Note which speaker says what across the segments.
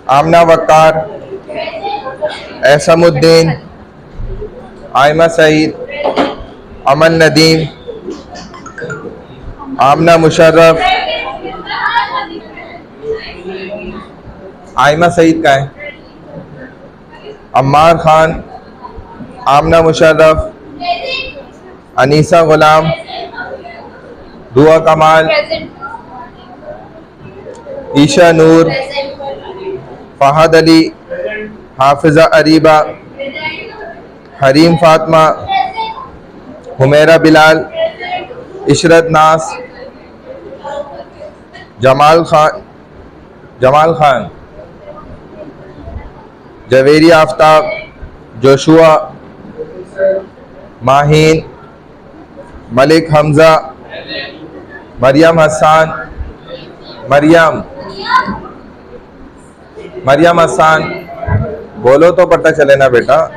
Speaker 1: आमना वक्कार, एहसमुद्दीन, आयमा सईद, अमन नदीम, आमना मुशर्रफ, आयमा सईद का है, अम्मार खान, आमना मुशर्रफ, अनीसा गुलाम, दुआ कमाल, ईशा नूर, फहद अली, हाफिजा अरीबा, हरीम फातिमा, हुमेरा बिलाल, इशरत नास, जमाल खान, जवेरी आफ्ताब, जोशुआ, माहीन, मलिक हमजा, मरियम हसान, मरियम हसान, बोलो तो पता चले ना बेटा,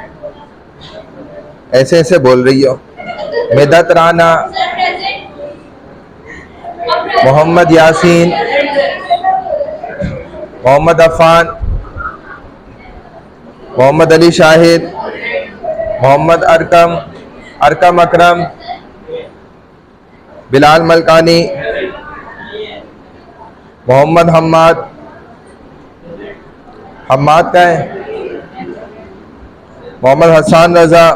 Speaker 1: ऐसे ऐसे बोल रही हो। मिदत राना, मोहम्मद यासीन, मोहम्मद अफान, मोहम्मद अली शाहिद, मोहम्मद अरकम अकरम, बिलाल मलकानी, मोहम्मद हम्माद का है, मोहम्मद हसन रजा,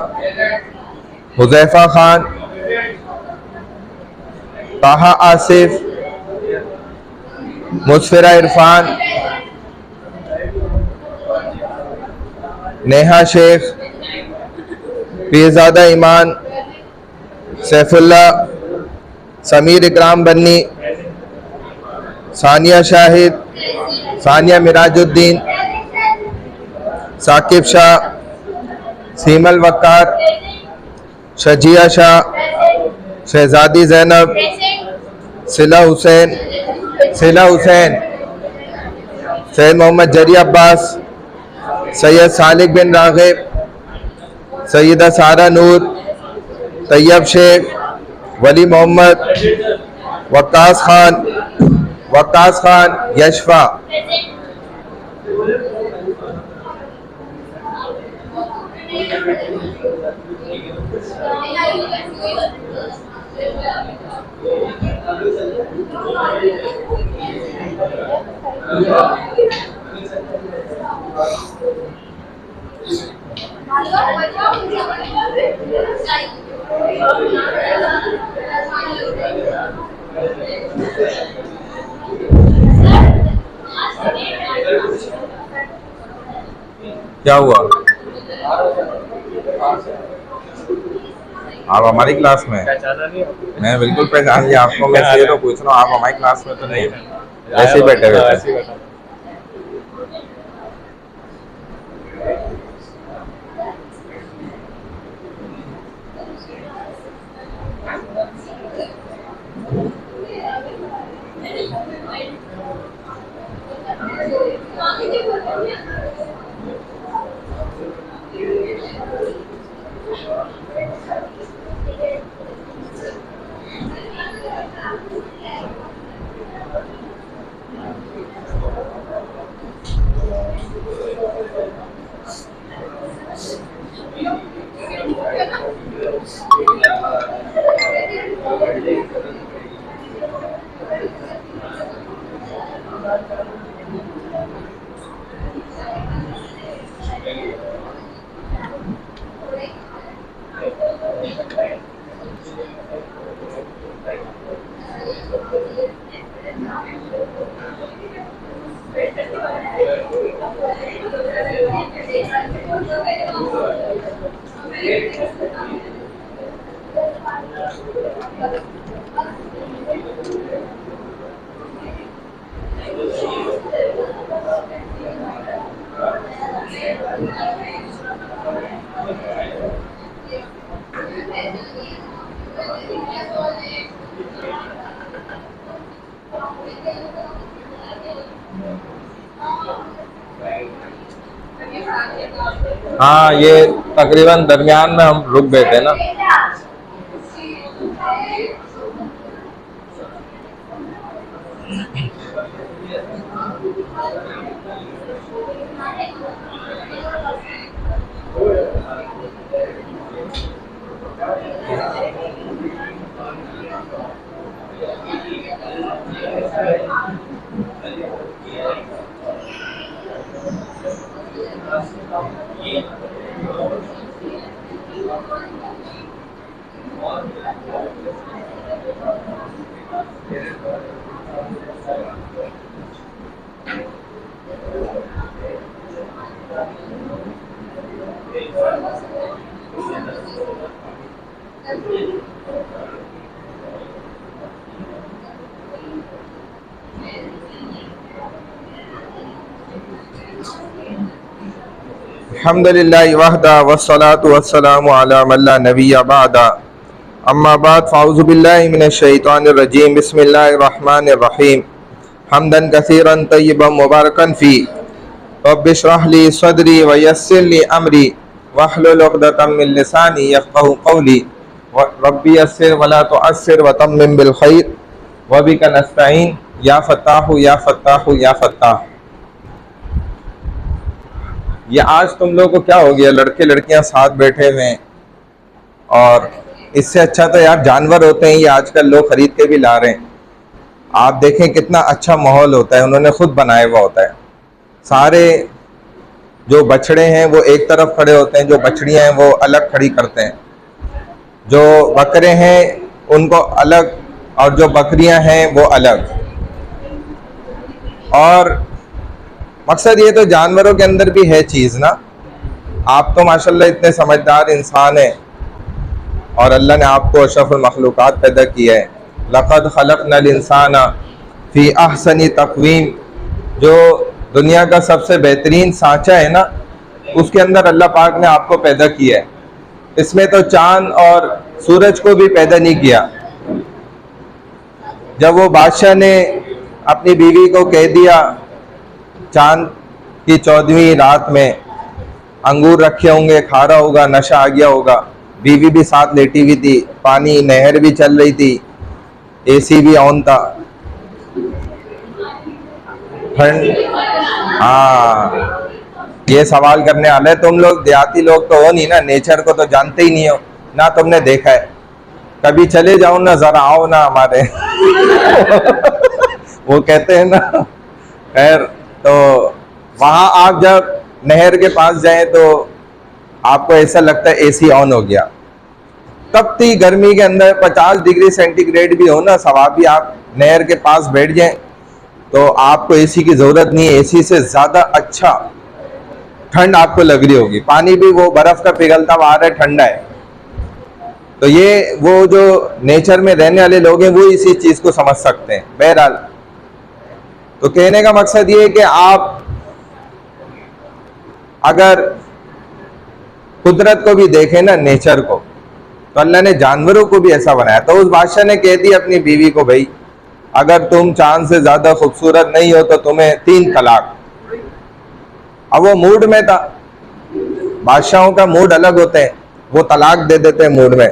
Speaker 1: हुजैफा खान, ताहा आसिफ, मुस्फिरा इरफान, नेहा शेख, पीरजादा ईमान, सैफुल्ला, समीर इकराम बन्नी, सानिया शाहिद, सानिया मिराजुद्दीन, साकिब शाह, सीमल वक्कार, शजिया शाह, शहजादी जैनब, सिला हुसैन, सैयद मोहम्मद जरी अब्बास, सैयद सालिक बिन रागिब, सैयदा सारा नूर, तैयब शेख, वली मोहम्मद, वक्कास खान, यशफा। क्या हुआ? आप हमारी क्लास में? मैं बिल्कुल पहचान लिया आपको। मैं ये तो पूछ रहा हूँ, आप हमारी क्लास में तो नहीं? ऐसे ही बैठे हुए थे। हाँ, ये तकरीबन दरमियान में हम रुक गए थे ना। अल्हम्दुलिल्लाहि वहदा वस्सलातु वस्सलामु अला मन ला नबिय्य बअदा अम्मा बाद फ़अऊज़ु बिल्लाहि मिनश शैतानिर रजीम बिस्मिल्लाहिर रहमानिर रहीम हम्दन कसीरन तय्यिबन मुबारकन फ़ी रब्बि इश्रह ली सदरी व यस्सिर ली अमरी वहलुल उक़दतम मिन लिसानी यफ़क़हू क़ौली रब्बि यस्सिर वला तुअस्सिर व तम्मिम बिल खैर व बिका नस्तईन या फ़त्ताहु या फ़त्ताहु या फ़त्ताह। ये आज तुम लोग को क्या हो गया, लड़के लड़कियां साथ बैठे हुए हैं, और इससे अच्छा तो यार जानवर होते हैं, ये आजकल लोग खरीद के भी ला रहे हैं। आप देखें कितना अच्छा माहौल होता है, उन्होंने खुद बनाया हुआ होता है। सारे जो बछड़े हैं वो एक तरफ खड़े होते हैं, जो बछड़ियां हैं वो अलग खड़ी करते हैं, जो बकरे हैं उनको अलग, और जो बकरियां हैं वो अलग। और मकसद ये तो जानवरों के अंदर भी है चीज़ ना। आप तो माशाल्लाह इतने समझदार इंसान हैं, और अल्लाह ने आपको अशरफुल मखलूक़ात पैदा किया है। लक़द खलक़नल इंसाना फ़ी अहसनी तक़वीम, जो दुनिया का सबसे बेहतरीन सांचा है ना, उसके अंदर अल्लाह पाक ने आपको पैदा किया है। इसमें तो चाँद और सूरज को भी पैदा नहीं किया। जब वो बादशाह ने अपनी बीवी को कह दिया, चांद की 14वीं रात में अंगूर रखे होंगे, खा रहा होगा, नशा आ गया होगा, बीवी भी साथ लेटी हुई थी, पानी नहर भी चल रही थी, एसी भी ऑन था, ठंड। हाँ, ये सवाल करने वाले तुम लोग देहाती लोग तो हो नहीं ना, नेचर को तो जानते ही नहीं हो ना, तुमने देखा है। कभी चले जाओ ना, जरा आओ ना हमारे वो कहते हैं ना। खैर, तो वहाँ आप जब नहर के पास जाएं तो आपको ऐसा लगता है एसी ऑन हो गया। तपती गर्मी के अंदर 50 डिग्री सेंटीग्रेड भी हो ना, सवाबी आप नहर के पास बैठ जाएं तो आपको एसी की ज़रूरत नहीं है। एसी से ज़्यादा अच्छा ठंड आपको लग रही होगी, पानी भी वो बर्फ़ का पिघलता हुआ आ रहा है, ठंडा है। तो ये वो जो नेचर में रहने वाले लोग हैं वो इसी चीज़ को समझ सकते हैं। बहरहाल, तो कहने का मकसद ये है कि आप अगर कुदरत को भी देखें ना, नेचर को, तो अल्लाह ने जानवरों को भी ऐसा बनाया। तो उस बादशाह ने कह दी अपनी बीवी को, भाई अगर तुम चांद से ज्यादा खूबसूरत नहीं हो तो तुम्हें 3 तलाक। अब वो मूड में था, बादशाहों का मूड अलग होते हैं, वो तलाक दे देते हैं मूड में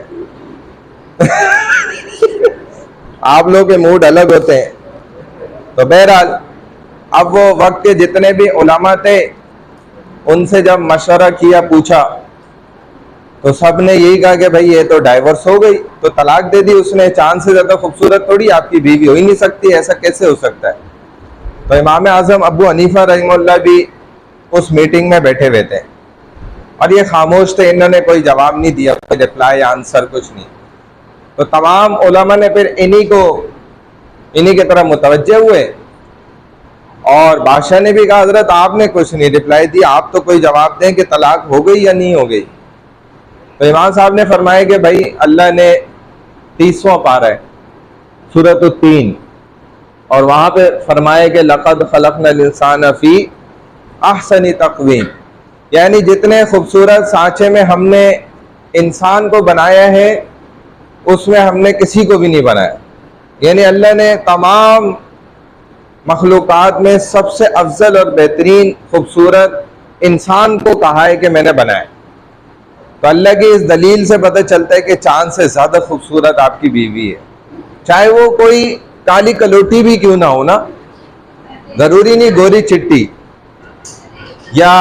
Speaker 1: आप लोग के मूड अलग होते हैं। तो बहरहाल, अब वो वक्त के जितने भी उलमा थे उनसे जब मशवरा किया, पूछा, तो सब ने यही कहा कि भाई ये तो डाइवोर्स हो गई, तो तलाक दे दी उसने, चांद से ज़्यादा खूबसूरत थोड़ी आपकी बीवी हो ही नहीं सकती, ऐसा कैसे हो सकता है। तो इमाम आज़म अबू हनीफा रहमतुल्लाह भी उस मीटिंग में बैठे हुए थे और ये खामोश थे, इन्होंने कोई जवाब नहीं दिया, कोई रिप्लाई आंसर कुछ नहीं। तो तमाम उलमा ने फिर इन्हीं की तरफ मुतवज्जे हुए और बादशाह ने भी कहा हजरत आपने कुछ नहीं रिप्लाई दी, आप तो कोई जवाब दें कि तलाक हो गई या नहीं हो गई। तो इमाम साहब ने फरमाया कि भाई अल्लाह ने 30वां पारा है सूरत तीन, और वहां पे फरमाया कि लक़द खलक़नल इंसान फी अहसनी तक़वीम, यानी जितने खूबसूरत सांचे में हमने इंसान को बनाया है उसमें हमने किसी को भी नहीं बनाया। यानी अल्लाह ने तमाम मखलूक़ात में सबसे अफजल और बेहतरीन खूबसूरत इंसान को कहा है कि मैंने बनाया। तो अल्लाह की इस दलील से पता चलता है कि चांद से ज़्यादा खूबसूरत आपकी बीवी है, चाहे वो कोई काली कलोटी भी क्यों ना हो ना, ज़रूरी नहीं गोरी चिट्टी या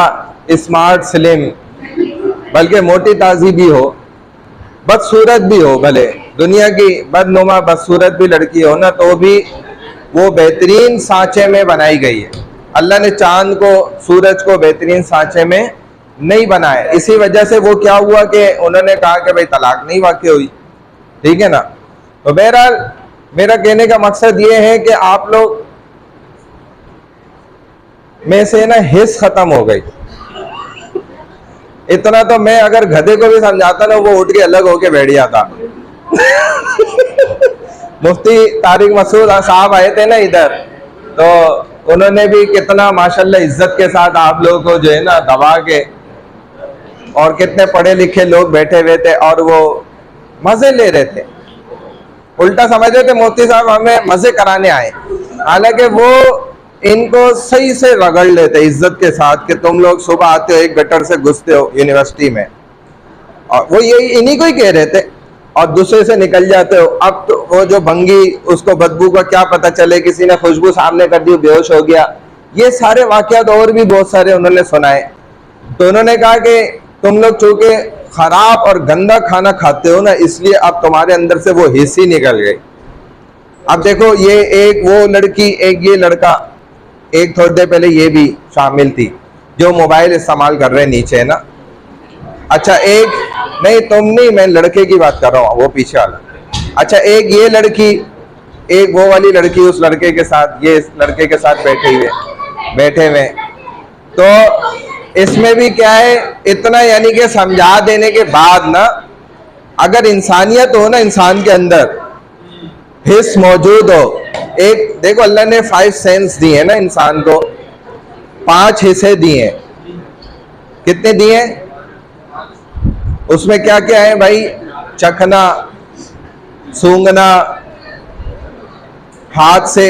Speaker 1: स्मार्ट स्लिम, बल्कि मोटी ताज़ी भी हो, बदसूरत भी हो, भले दुनिया की बदनुमा बदसूरत भी लड़की हो ना, तो भी वो बेहतरीन सांचे में बनाई गई है। अल्लाह ने चांद को सूरज को बेहतरीन सांचे में नहीं बनाया। इसी वजह से वो क्या हुआ कि उन्होंने कहा कि भाई तलाक नहीं वाक़ई हुई, ठीक है ना। तो बहरहाल मेरा कहने का मकसद ये है कि आप लोग में से ना हिस्स खत्म हो गई। इतना तो मैं अगर गधे को भी समझाता ना, वो उठ के अलग होके बैठ जाता। मुफ्ती तारिक मसूद साहब आए थे ना इधर, तो उन्होंने भी कितना माशाल्लाह इज्जत के साथ आप लोगों को जो है ना दबा के, और कितने पढ़े लिखे लोग बैठे हुए थे और वो मजे ले रहे थे, उल्टा समझ रहे थे मुफ्ती साहब हमें मजे कराने आए, हालांकि वो इनको सही से रगड़ लेते इज्जत के साथ कि तुम लोग सुबह आते हो एक गटर से घुसते हो यूनिवर्सिटी में, और वो यही इन्हीं को ही कह रहे थे, और दूसरे से निकल जाते हो। अब तो वो जो भंगी उसको बदबू का क्या पता चले, किसी ने खुशबू सामने कर दी बेहोश हो गया। ये सारे वाकयात और भी बहुत सारे उन्होंने सुनाए। तो उन्होंने कहा कि तुम लोग चूंकि खराब और गंदा खाना खाते हो ना, इसलिए अब तुम्हारे अंदर से वो हिस्सी निकल गई। अब देखो ये एक वो लड़की, एक ये लड़का, एक थोड़ी देर पहले ये भी शामिल थी जो मोबाइल इस्तेमाल कर रहे हैं नीचे, है ना। अच्छा एक नहीं, तुम नहीं, मैं लड़के की बात कर रहा हूँ, वो पीछे वाला। अच्छा एक ये लड़की, एक वो वाली लड़की उस लड़के के साथ, ये इस लड़के के साथ बैठे हुए। तो इसमें भी क्या है, इतना यानी कि समझा देने के बाद ना, अगर इंसानियत हो ना, इंसान के अंदर हिस्स मौजूद हो। एक देखो अल्लाह ने 5 सेंस दिए हैं ना इंसान को, 5 हिस्से दिए हैं। कितने दिए? उसमें क्या क्या है भाई? चखना, सूंघना, हाथ से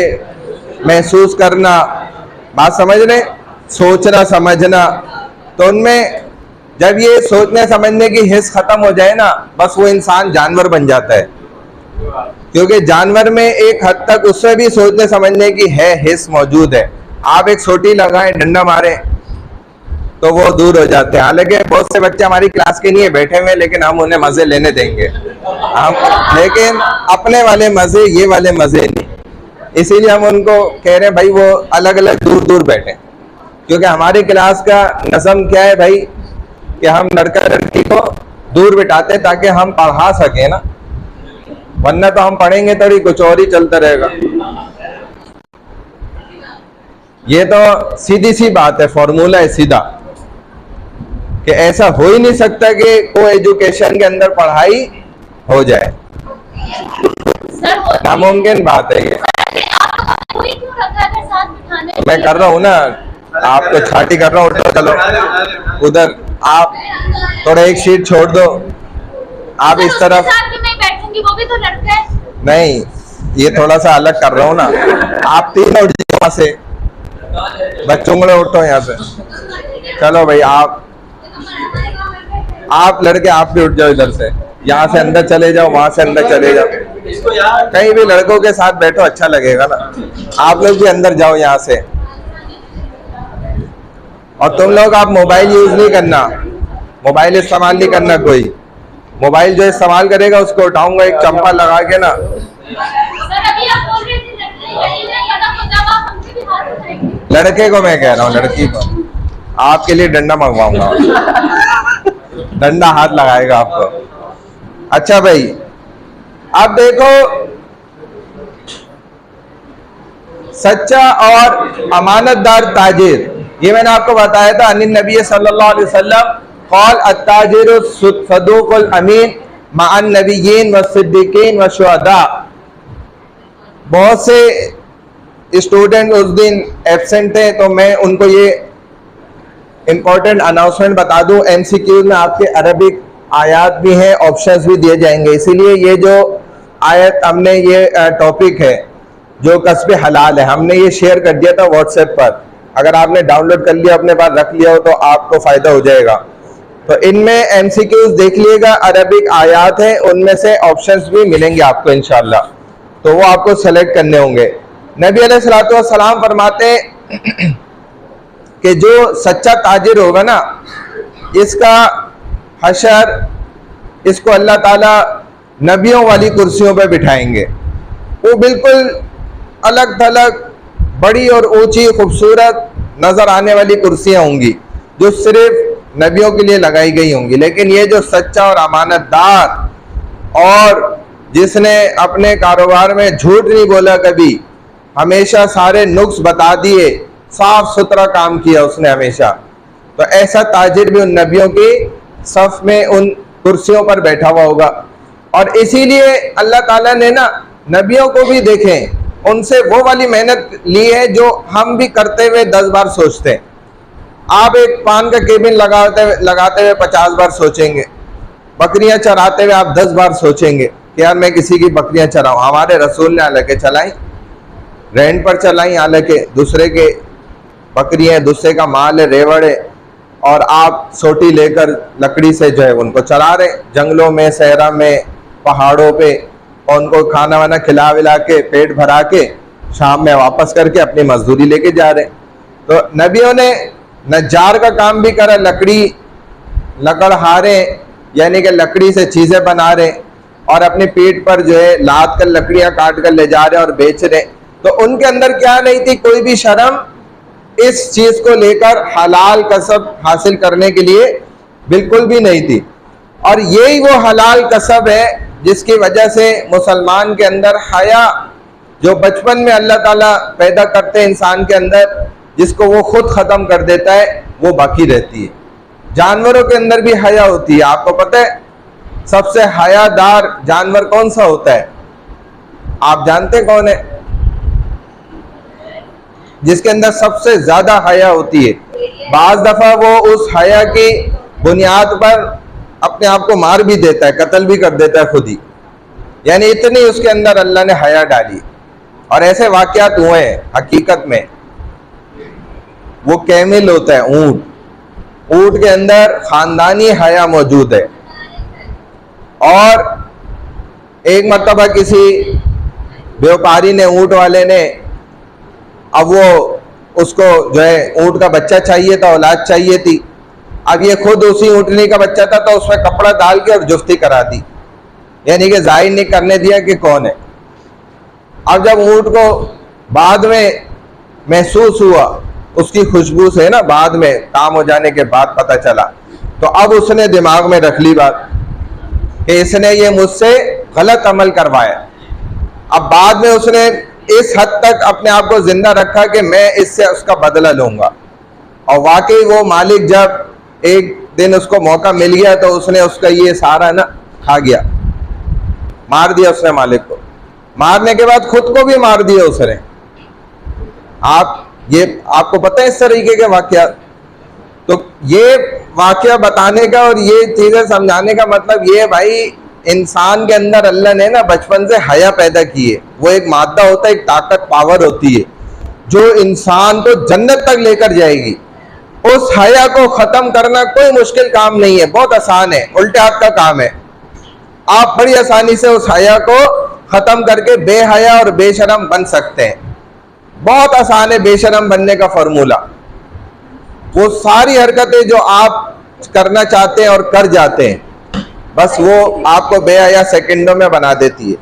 Speaker 1: महसूस करना, बात समझ रहे, सोचना समझना। तो उनमें जब ये सोचने समझने की हिस्स खत्म हो जाए ना, बस वो इंसान जानवर बन जाता है, क्योंकि जानवर में एक हद तक उससे भी सोचने समझने की हिस्स मौजूद है। आप एक सोटी लगाएं, डंडा मारें तो वो दूर हो जाते हैं। हालांकि बहुत से बच्चे हमारी क्लास के नहीं बैठे हुए, लेकिन हम उन्हें मजे लेने देंगे हम, लेकिन अपने वाले मजे, ये वाले मजे नहीं। इसीलिए हम उनको कह रहे हैं भाई वो अलग अलग दूर दूर बैठे, क्योंकि हमारी क्लास का नज़म क्या है भाई कि हम लड़का लड़की को दूर बिठाते हैं ताकि हम पढ़ा सकें ना, वरना तो हम पढ़ेंगे थोड़ी, कुछ और ही चलता रहेगा। ये तो सीधी सी बात है, फॉर्मूला है सीधा कि ऐसा हो ही नहीं सकता कि को एजुकेशन के अंदर पढ़ाई हो जाए, नामुमकिन बात है ये। मैं कर रहा हूँ ना, आपको छाटी कर रहा हूँ, उठो चलो उधर, आप थोड़ा एक सीट छोड़ दो, आप इस तरफ।
Speaker 2: वो भी तो लड़का है।
Speaker 1: नहीं, ये थोड़ा सा अलग कर रहा हूँ ना, आप तीन उठ जाओ वहां से, बच्चों को उठो यहाँ से, चलो भाई आप लड़के आप भी उठ जाओ इधर से, यहाँ से अंदर चले जाओ, वहां से अंदर चले जाओ, कहीं भी लड़कों के साथ बैठो, अच्छा लगेगा ना। आप लोग भी अंदर जाओ यहाँ से। और तुम लोग आप मोबाइल यूज नहीं करना, मोबाइल इस्तेमाल नहीं करना कोई, मोबाइल जो इस्तेमाल करेगा उसको उठाऊंगा एक चंपा लगा के ना।
Speaker 2: सर अभी आप बोल रहे थे लड़की गली में कदम जब आप हमसे भी हाथ उठाएंगे।
Speaker 1: लड़के को मैं कह रहा हूँ, लड़की को आपके लिए डंडा मंगवाऊंगा, डंडा हाथ लगाएगा आपको। अच्छा भाई, अब देखो सच्चा और अमानतदार ताजिर, ये मैंने आपको बताया था। अनिल नबी सल्लल्लाहु अलैहि वसल्लम क़ाल अत्ताजिरु सदूकुल अमीन मअन नबिय्यीन व सिद्दीकीन व शुहदा। बहुत से स्टूडेंट उस दिन एब्सेंट थे, तो मैं उनको ये इंपॉर्टेंट अनाउंसमेंट बता दूं, एमसीक्यू में आपके अरबिक आयात भी हैं, ऑप्शंस भी दिए जाएंगे। इसीलिए ये जो आयत हमने, ये टॉपिक है जो कस्बे हलाल है, हमने ये शेयर कर दिया था व्हाट्सएप पर। अगर आपने डाउनलोड कर लिया, अपने पास रख लिया हो, तो आपको फायदा हो जाएगा। तो इनमें एमसीक्यूज देख लीजिएगा, अरबिक आयात है, उनमें से ऑप्शंस भी मिलेंगे आपको इंशाल्लाह, तो वो आपको सेलेक्ट करने होंगे। नबी अलैहिस्सलातु वस्सलाम फरमाते हैं कि जो सच्चा ताजिर होगा ना, इसका हशर, इसको अल्लाह ताला नबियों वाली कुर्सियों पर बिठाएंगे। वो बिल्कुल अलग थलग बड़ी और ऊंची खूबसूरत नजर आने वाली कुर्सियां होंगी जो सिर्फ नबियों के लिए लगाई गई होंगी। लेकिन ये जो सच्चा और अमानतदार और जिसने अपने कारोबार में झूठ नहीं बोला कभी, हमेशा सारे नुक्स बता दिए, साफ सुथरा काम किया उसने हमेशा, तो ऐसा ताजिर भी उन नबियों की सफ में उन कुर्सियों पर बैठा हुआ होगा। और इसीलिए अल्लाह ताला ने ना नबियों को भी देखें, उनसे वो वाली मेहनत ली है जो हम भी करते हुए 10 बार सोचते हैं। आप एक पान का केबिन लगाते हुए 50 बार सोचेंगे, बकरियां चराते हुए आप 10 बार सोचेंगे कि यार मैं किसी की बकरियां चराऊं। हमारे रसूल ने हालांकि चलाई, रेंट पर चलाई, हालांकि दूसरे के बकरियां, दूसरे का माल है, रेवड़ है, और आप सोटी लेकर लकड़ी से जो है उनको चला रहे, जंगलों में, सहरा में, पहाड़ों पे, और उनको खाना वाना खिला विला के पेट भरा के शाम में वापस करके अपनी मजदूरी लेके जा रहे। तो नबियों ने नज्जार का काम भी करा, लकड़हारे यानी कि लकड़ी से चीजें बना रहे और अपने पेट पर जो है लाद कर लकड़ियां काट कर ले जा रहे और बेच रहे। तो उनके अंदर क्या नहीं थी, कोई भी शर्म इस चीज को लेकर, हलाल कसब हासिल करने के लिए बिल्कुल भी नहीं थी। और यही वो हलाल कसब है जिसकी वजह से मुसलमान के अंदर हया, जो बचपन में अल्लाह ताला पैदा करते हैं इंसान के अंदर, जिसको वो खुद ख़त्म कर देता है, वो बाकी रहती है। जानवरों के अंदर भी हया होती है। आपको पता है सबसे हयादार जानवर कौन सा होता है? आप जानते हैं कौन है जिसके अंदर सबसे ज्यादा हया होती है? बाज दफा वो उस हया की बुनियाद पर अपने आप को मार भी देता है, कत्ल भी कर देता है खुद ही, यानी इतनी उसके अंदर अल्लाह ने हया डाली। और ऐसे वाकयात हुए हैं हकीकत में। वो कैमिल होता है ऊंट, ऊंट के अंदर खानदानी हया मौजूद है। और एक मर्तबा किसी व्यापारी ने, ऊंट वाले ने, अब वो उसको जो है ऊंट का बच्चा चाहिए था, औलाद चाहिए थी। अब ये खुद उसी ऊँटनी का बच्चा था, तो उसमें कपड़ा डाल के और जुफ्ती करा दी, यानी कि जाहिर नहीं करने दिया कि कौन है। अब जब ऊँट को बाद में महसूस हुआ, उसकी खुशबू से ना, बाद में काम हो जाने के बाद पता चला, तो अब उसने दिमाग में रख ली बात कि इसने ये मुझसे गलत अमल करवाया। अब बाद में उसने इस हद तक अपने आप को जिंदा रखा कि मैं इससे उसका बदला लूंगा। और वाकई वो मालिक जब एक दिन उसको मौका मिल गया तो उसने उसका ये सारा ना खा गया, मार दिया उसने मालिक को। मारने के बाद खुद को भी मार दिया उसने। आपको पता है इस तरीके के वाकया? तो ये वाकया बताने का और ये चीजें समझाने का मतलब ये भाई, इंसान के अंदर अल्लाह ने ना बचपन से हया पैदा की है। वो एक मादा होता है, एक ताकत, पावर होती है जो इंसान को जन्नत तक लेकर जाएगी। उस हया को खत्म करना कोई मुश्किल काम नहीं है, बहुत आसान है, उल्टे हाथ का काम है। आप बड़ी आसानी से उस हया को खत्म करके बेहया और बेशरम बन सकते हैं। बहुत आसान है बेशरम बनने का फॉर्मूला। वो सारी हरकतें जो आप करना चाहते हैं और कर जाते हैं, बस वो आपको बेहया सेकंडों में बना देती है।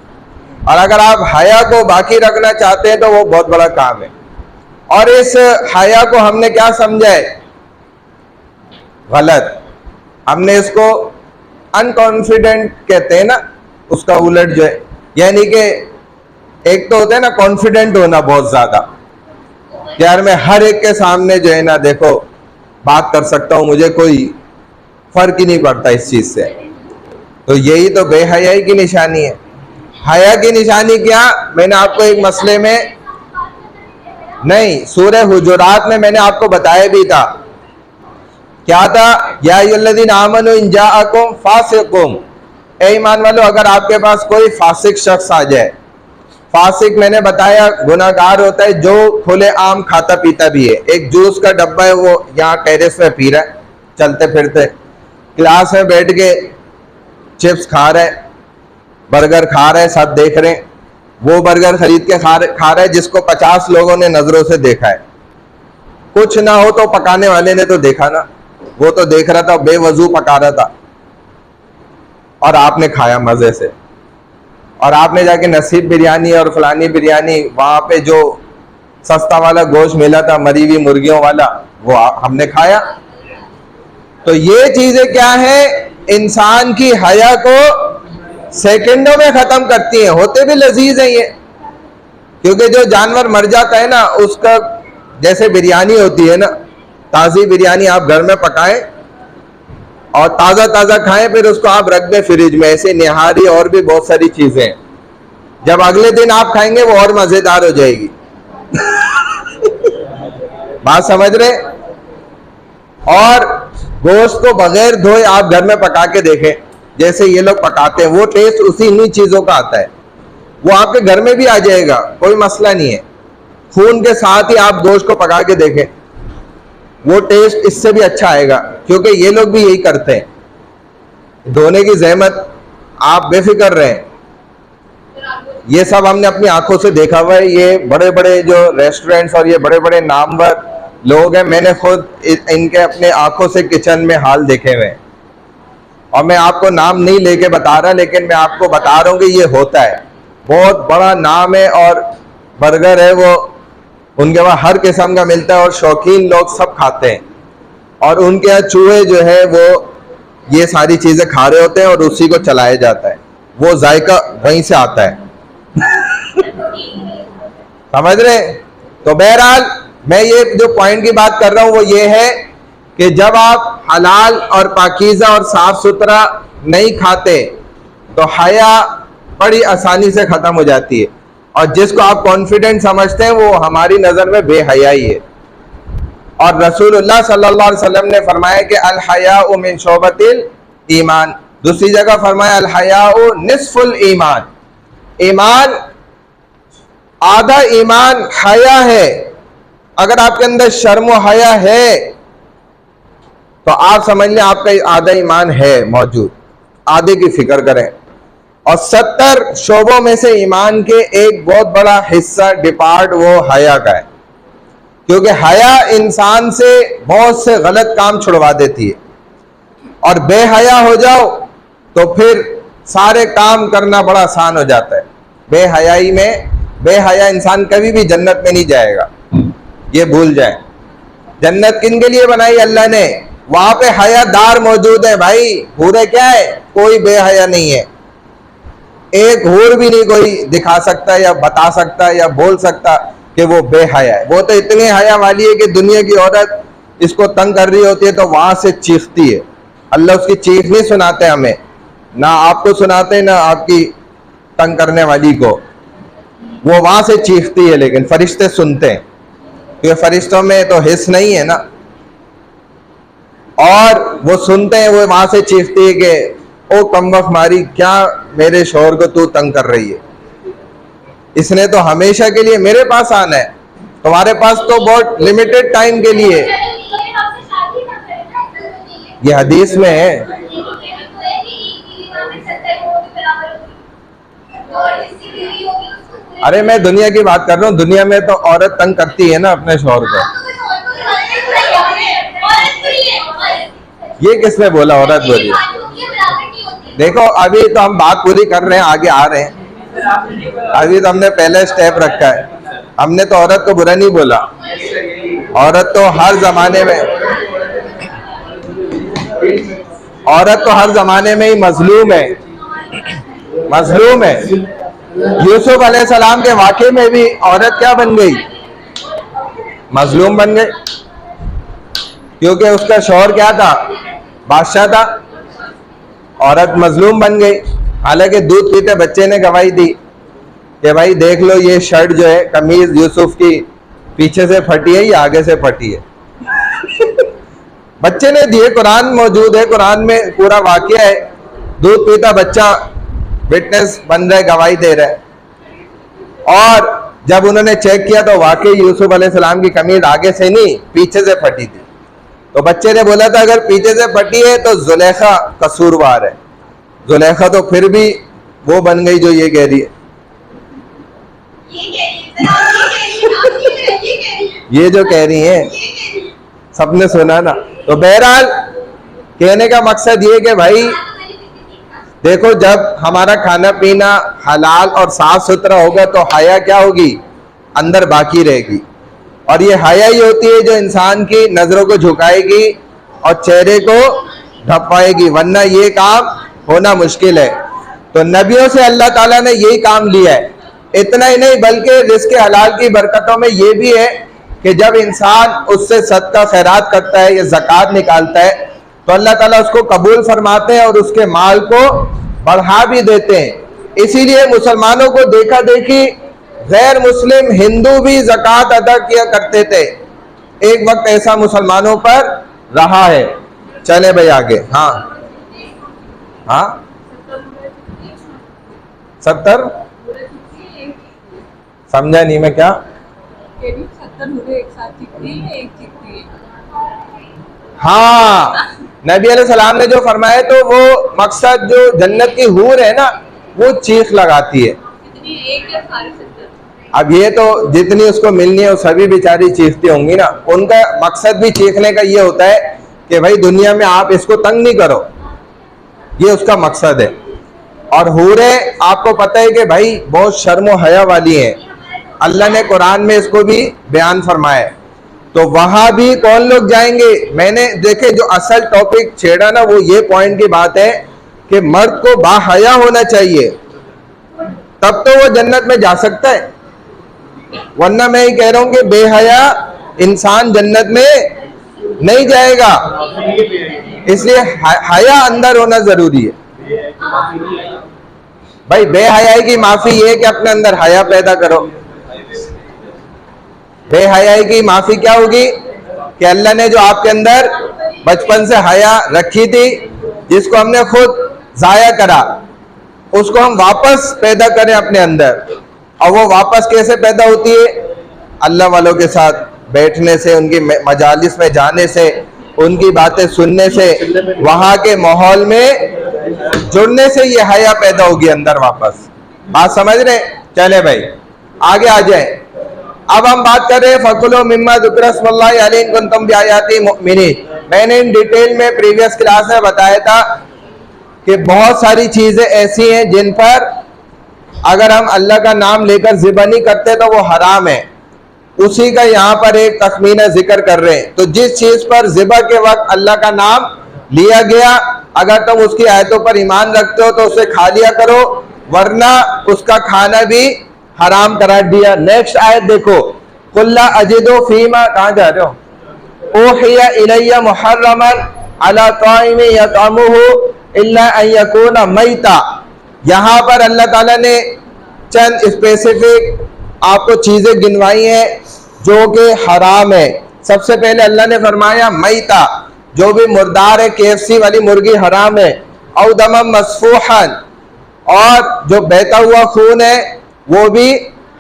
Speaker 1: और अगर आप हया को बाकी रखना चाहते हैं तो वो बहुत बड़ा काम है। और इस हया को हमने क्या समझा है? गलत। हमने इसको अनकॉन्फिडेंट कहते हैं ना, उसका उलट जो है, यानी कि एक तो होता है ना कॉन्फिडेंट होना बहुत ज्यादा, यार मैं हर एक के सामने जो है ना देखो बात कर सकता हूं, मुझे कोई फर्क ही नहीं पड़ता इस चीज से। तो यही तो बेहयाई की निशानी है। हया की निशानी क्या? मैंने आपको एक मसले में नहीं, सूरह हुजुरात में मैंने आपको बताया भी था, क्या था? या अय्युहल्लज़ीना आमनू इन जाअकुम फासिकुम, ए ईमान वालों अगर आपके पास कोई फासिक शख्स आ जाए। फासिक मैंने बताया गुनाहगार होता है जो खुले आम खाता पीता भी है। एक जूस का डब्बा है, वो यहाँ टेरेस पे पी रहा है चलते फिरते, क्लास में बैठ के चिप्स खा रहा है, बर्गर खा रहा है, सब देख रहे हैं। वो बर्गर खरीद के खा रहा है जिसको 50 लोगों ने नजरों से देखा है। कुछ ना हो तो पकाने वाले ने तो देखा ना, वो तो देख रहा था, बेवजू पका रहा था और आपने खाया मजे से। और आपने जाके नसीब बिरयानी और फलानी बिरयानी, वहां पे जो सस्ता वाला गोश्त मिला था मरी हुई मुर्गियों वाला, वो हमने खाया। तो ये चीजें क्या है? इंसान की हया को सेकंडों में खत्म करती हैं। होते भी लजीज हैं ये, क्योंकि जो जानवर मर जाता है ना, उसका जैसे बिरयानी होती है ना, ताज़ी बिरयानी आप घर में पकाएं और ताज़ा ताज़ा खाएं, फिर उसको आप रख दें फ्रिज में, ऐसे निहारी और भी बहुत सारी चीज़ें, जब अगले दिन आप खाएंगे वो और मज़ेदार हो जाएगी। बात समझ रहे? और गोश्त को बगैर धोए आप घर में पका के देखें, जैसे ये लोग पकाते हैं, वो टेस्ट उसी इन्हीं चीज़ों का आता है। वो आपके घर में भी आ जाएगा, कोई मसला नहीं है। खून के साथ ही आप गोश्त को पका के देखें, वो टेस्ट इससे भी अच्छा आएगा, क्योंकि ये लोग भी यही करते हैं। धोने की जहमत आप बेफिक्र रहें, ये सब हमने अपनी आंखों से देखा हुआ है। ये बड़े बड़े जो रेस्टोरेंट्स और ये बड़े बड़े नामवर लोग हैं, मैंने खुद इनके अपने आंखों से किचन में हाल देखे हुए हैं। और मैं आपको नाम नहीं लेके बता रहा, लेकिन मैं आपको बता रहा हूँ कि ये होता है। बहुत बड़ा नाम है और बर्गर है वो, उनके वहाँ हर किस्म का मिलता है और शौकीन लोग सब खाते हैं। और उनके यहाँ चूहे जो है वो ये सारी चीज़ें खा रहे होते हैं और उसी को चलाया जाता है, वो जायका वहीं से आता है। समझ रहे? तो बहरहाल मैं ये जो पॉइंट की बात कर रहा हूँ वो ये है कि जब आप हलाल और पाकीज़ा और साफ सुथरा नहीं खाते तो हया बड़ी आसानी से ख़त्म हो जाती है। और जिसको आप कॉन्फिडेंट समझते हैं वो हमारी नज़र में बेहयाई है। और रसूलुल्लाह सल्लल्लाहु अलैहि वसल्लम ने फरमाया कि अल हयाउ मिन शोबतिल ईमान, दूसरी जगह फरमाया अल हयाउ निस्फुल ईमान, ईमान आधा ईमान हया है। अगर आपके अंदर शर्म व हया है तो आप समझ लें आपका आधा ईमान है मौजूद, आधे की फिक्र करें। और 70 शोबों में से ईमान के एक बहुत बड़ा हिस्सा डिपार्ट वो हया का है, क्योंकि हया इंसान से बहुत से गलत काम छुड़वा देती है। और बेहया हो जाओ तो फिर सारे काम करना बड़ा आसान हो जाता है। बेहयाई में, बेहया इंसान कभी भी जन्नत में नहीं जाएगा, ये भूल जाए। जन्नत किन के लिए बनाई अल्लाह ने? वहां पे हयादार मौजूद है भाई। हूरे क्या है? कोई बेहया नहीं है, एक हूर भी नहीं कोई दिखा सकता या बता सकता या बोल सकता कि वो बेहया है। वो तो इतनी हया वाली है कि दुनिया की औरत इसको तंग कर रही होती है तो वहां से चीखती है। अल्लाह उसकी चीख नहीं सुनाते हमें, ना आपको सुनाते ना आपकी तंग करने वाली को, वो वहां से चीखती है। लेकिन फरिश्ते सुनते हैं, क्योंकि फरिश्तों में तो हिस्स नहीं है ना, और वो सुनते हैं। वो वहां से चीखती है कि ओ कमबख्त मारी, क्या मेरे शोहर को तू तंग कर रही है? इसने तो हमेशा के लिए मेरे पास आना है, तुम्हारे पास तो बहुत लिमिटेड टाइम के लिए। ये हदीस में है। अरे मैं दुनिया की बात कर रहा हूँ, दुनिया में तो औरत तंग करती है ना अपने शोहर को। ये किसने बोला औरत बोली? देखो अभी तो हम बात पूरी कर रहे हैं, आगे आ रहे हैं। अभी तो हमने पहले स्टेप रखा है। हमने तो औरत को बुरा नहीं बोला, औरत तो हर जमाने में, औरत तो हर जमाने में ही मजलूम है, मजलूम है। यूसुफ अलैहिस्सलाम के वाकये में भी औरत क्या बन गई? मजलूम बन गई, क्योंकि उसका शौहर क्या था? बादशाह था। औरत मजलूम बन गई। हालांकि दूध पीते बच्चे ने गवाही दी कि भाई देख लो, ये शर्ट जो है, कमीज यूसुफ की पीछे से फटी है या आगे से फटी है। बच्चे ने दिए, कुरान मौजूद है, कुरान में पूरा वाकया है। दूध पीता बच्चा विटनेस बन रहा है, गवाही दे रहा है। और जब उन्होंने चेक किया तो वाकई यूसुफ अलैहिस्सलाम की कमीज आगे से नहीं पीछे से फटी थी। तो बच्चे ने बोला था अगर पीछे से फटी है तो जुलेखा कसूरवार है। जुलेखा तो फिर भी वो बन गई जो ये कह रही है, ये जो कह रही है, सबने सुना ना। तो बहरहाल कहने का मकसद ये कि भाई देखो, जब हमारा खाना पीना हलाल और साफ सुथरा होगा तो हया क्या होगी? अंदर बाकी रहेगी। और ये हया ही होती है जो इंसान की नजरों को झुकाएगी और चेहरे को ढपाएगी, वरना ये काम होना मुश्किल है। तो नबियों से अल्लाह ताला ने यही काम लिया है। इतना ही नहीं बल्कि रिज़्क़ हलाल की बरकतों में ये भी है कि जब इंसान उससे सदका खैरात करता है या ज़कात निकालता है तो अल्लाह ताला उसको कबूल फरमाते हैं और उसके माल को बढ़ा भी देते हैं। इसीलिए मुसलमानों को देखा देखी गैर मुस्लिम हिंदू भी ज़कात अदा किया करते थे। एक वक्त ऐसा मुसलमानों पर रहा है। चले भाई आगे। हाँ हाँ, 70 समझा नहीं मैं क्या?
Speaker 3: 70 एक साथ चिकती है, एक चिकती है।
Speaker 1: हाँ, नबी अलैहिस्सलाम ने जो फरमाया तो वो मकसद जो जन्नत की हूर है ना, वो चीख लगाती है।
Speaker 3: कितनी? एक या साढ़े 70?
Speaker 1: अब ये तो जितनी उसको मिलनी है वो सभी बेचारी चीखती होंगी ना। उनका मकसद भी चीखने का ये होता है कि भाई दुनिया में आप इसको तंग नहीं करो, ये उसका मकसद है। और हूरे आपको पता है कि भाई बहुत शर्म हया वाली हैं। अल्लाह ने कुरान में इसको भी बयान फरमाया। तो वहां भी कौन लोग जाएंगे? मैंने देखे जो असल टॉपिक छेड़ा ना, वो ये पॉइंट की बात है कि मर्द को बाहया होना चाहिए, तब तो वो जन्नत में जा सकता है। वरना मैं ही कह रहा हूं कि बेहया इंसान जन्नत में नहीं जाएगा। इसलिए हया अंदर होना जरूरी है। भाई बेहयाई की माफी ये है कि अपने अंदर हया पैदा करो। बेहयाई की माफी क्या होगी कि अल्लाह ने जो आपके अंदर बचपन से हया रखी थी, जिसको हमने खुद जाया करा, उसको हम वापस पैदा करें अपने अंदर। और वो वापस कैसे पैदा होती है? अल्लाह वालों के साथ बैठने से, उनकी मजालिस में जाने से, उनकी बातें सुनने से, वहां के माहौल में जुड़ने से ये हया पैदा होगी अंदर वापस। बात समझ रहे? चले भाई आगे आ जाए। अब हम बात कर रहे हैं फकुलो मिम्मा ज़ुक्रिस्मुल्लाहि अलैहि इन कुंतुम बिआयाति मुमिनीन। मैंने इन डिटेल में प्रीवियस क्लास में बताया था कि बहुत सारी चीजें ऐसी हैं जिन पर अगर हम अल्लाह का नाम लेकर ज़िबा नहीं करते तो वो हराम है। उसी का यहाँ पर एक तखमीना जिक्र कर रहे हैं। तो जिस चीज पर ज़िबा के वक्त अल्लाह का नाम लिया गया, अगर तुम उसकी आयतों पर ईमान रखते हो तो उसे खा लिया करो, वरना उसका खाना भी हराम करार दिया। नेक्स्ट आयत देखो, कुल्ला अजिदो फीमा, कहाँ जा रहे हो? ओहिया इलैया मुहर्रमन अला ताइमी यतअमुहु इल्ला अन यकूना मैता। यहाँ पर अल्लाह ताला ने चंद स्पेसिफिक आपको चीजें गिनवाई हैं जो कि हराम है। सबसे पहले अल्लाह ने फरमाया मैता, जो भी मुर्दार है, KFC वाली मुर्गी हराम है। औ दमम मसफूहन, और जो बहता हुआ खून है वो भी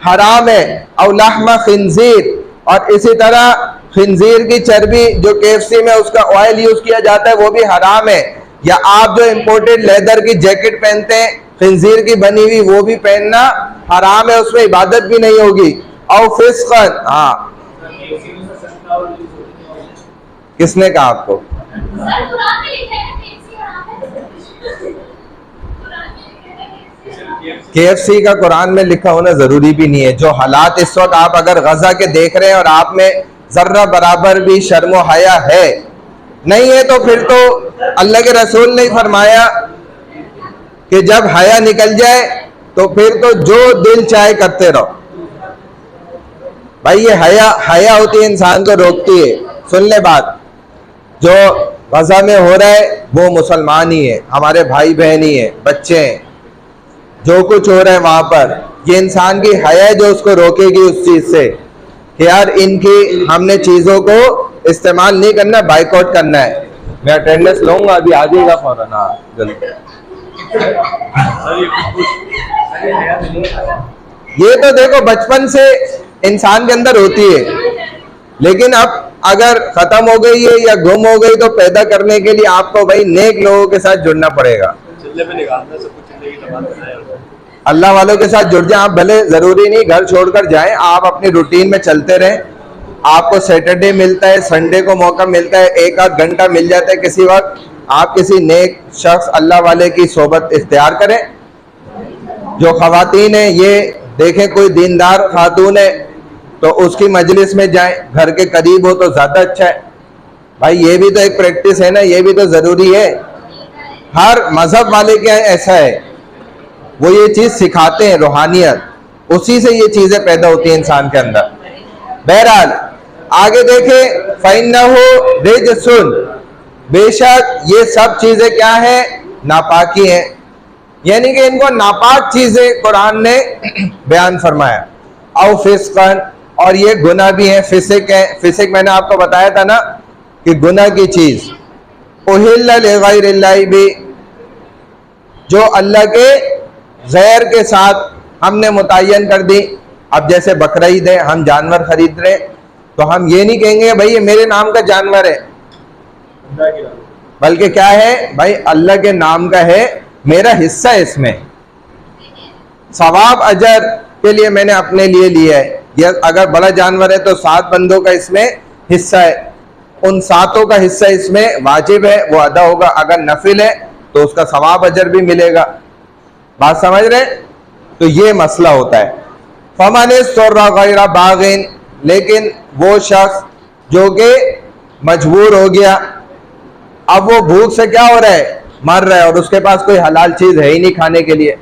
Speaker 1: हराम है। औ लहमा खिंजीर, और इसी तरह खिंजीर की चर्बी जो KFC में उसका ऑयल यूज किया जाता है वो भी हराम है। या आप जो इंपोर्टेड लेदर की जैकेट पहनते हैं खिंजीर की बनी हुई, वो भी पहनना हराम है, उसमें इबादत भी नहीं होगी। और फिस्कन, हाँ किसने कहा आपको?
Speaker 2: सर कुरान में लिखा है ना KFC हराम है।
Speaker 1: KFC का कुरान में लिखा होना जरूरी भी नहीं है। जो हालात इस वक्त आप अगर गजा के देख रहे हैं और आप में जर्रा बराबर भी शर्म व हया है नहीं है, तो फिर तो अल्लाह के रसूल ने फरमाया कि जब हया निकल जाए तो फिर तो जो दिल चाहे करते रहो। भाई ये हया होती है, इंसान को रोकती है। सुन ले बात, जो गजा में हो रहा है वो मुसलमान ही है, हमारे भाई बहन ही है, बच्चे हैं। जो कुछ हो रहा है वहां पर ये इंसान की हया है जो उसको रोकेगी उस चीज से कि यार इनकी हमने चीजों को इस्तेमाल नहीं करना, बाइकआउट करना है। मैं अटेंडेंस लूंगा, अभी आ जाएगा फौरन। हाँ जल्दी। ये तो देखो बचपन से इंसान के अंदर होती है, लेकिन अब अगर खत्म हो गई है या गुम हो गई तो पैदा करने के लिए आपको भाई नेक लोगों के साथ जुड़ना पड़ेगा। अल्लाह वालों के साथ जुड़ जाए। आप भले जरूरी नहीं घर छोड़कर जाएं, आप अपनी रूटीन में चलते रहें। आपको सैटरडे मिलता है, संडे को मौका मिलता है, एक आध घंटा मिल जाता है किसी वक्त, आप किसी नेक शख्स अल्लाह वाले की सोबत इख्तियार करें। जो खवातीन है ये देखें, कोई दीनदार खातून है तो उसकी मजलिस में जाएं, घर के करीब हो तो ज्यादा अच्छा है। भाई ये भी तो एक प्रैक्टिस है ना, ये भी तो जरूरी है। हर मजहब वाले के ऐसा है, वो ये चीज सिखाते हैं, रूहानियत, उसी से ये चीजें पैदा होती हैं इंसान के अंदर। बहरहाल आगे देखे, फइन्नहु रिजसुन, बेशक ये सब चीजें क्या है, नापाकी हैं, यानी कि इनको नापाक चीजें कुरान ने बयान फरमाया। औ फिस्कन, और ये गुनाह भी है, फिसिक है। फिसिक मैंने आपको बताया था ना कि गुनाह की चीज। उहिल्ला लिगैरिल्लाहि भी, जो अल्लाह के गैर के साथ हमने मुतय्यन कर दी। अब जैसे बकरा ईद है, हम जानवर खरीद रहे तो हम ये नहीं कहेंगे भाई ये मेरे नाम का जानवर है, बल्कि क्या है भाई अल्लाह के नाम का है, मेरा हिस्सा है इसमें, सवाब अजर के लिए मैंने अपने लिए लिया है। यह अगर बड़ा जानवर है तो 7 बंदों का इसमें हिस्सा है, उन 7 का हिस्सा इसमें वाजिब है, वो अदा होगा। अगर नफिल है तो उसका सवाब अजर भी मिलेगा। बात समझ रहे? तो ये मसला होता है। फमन इस्तर्रा गैरा बागिन, लेकिन वो शख्स जो कि मजबूर हो गया, अब वो भूख से क्या हो रहा है, मर रहा है, और उसके पास कोई हलाल चीज है ही नहीं खाने के लिए,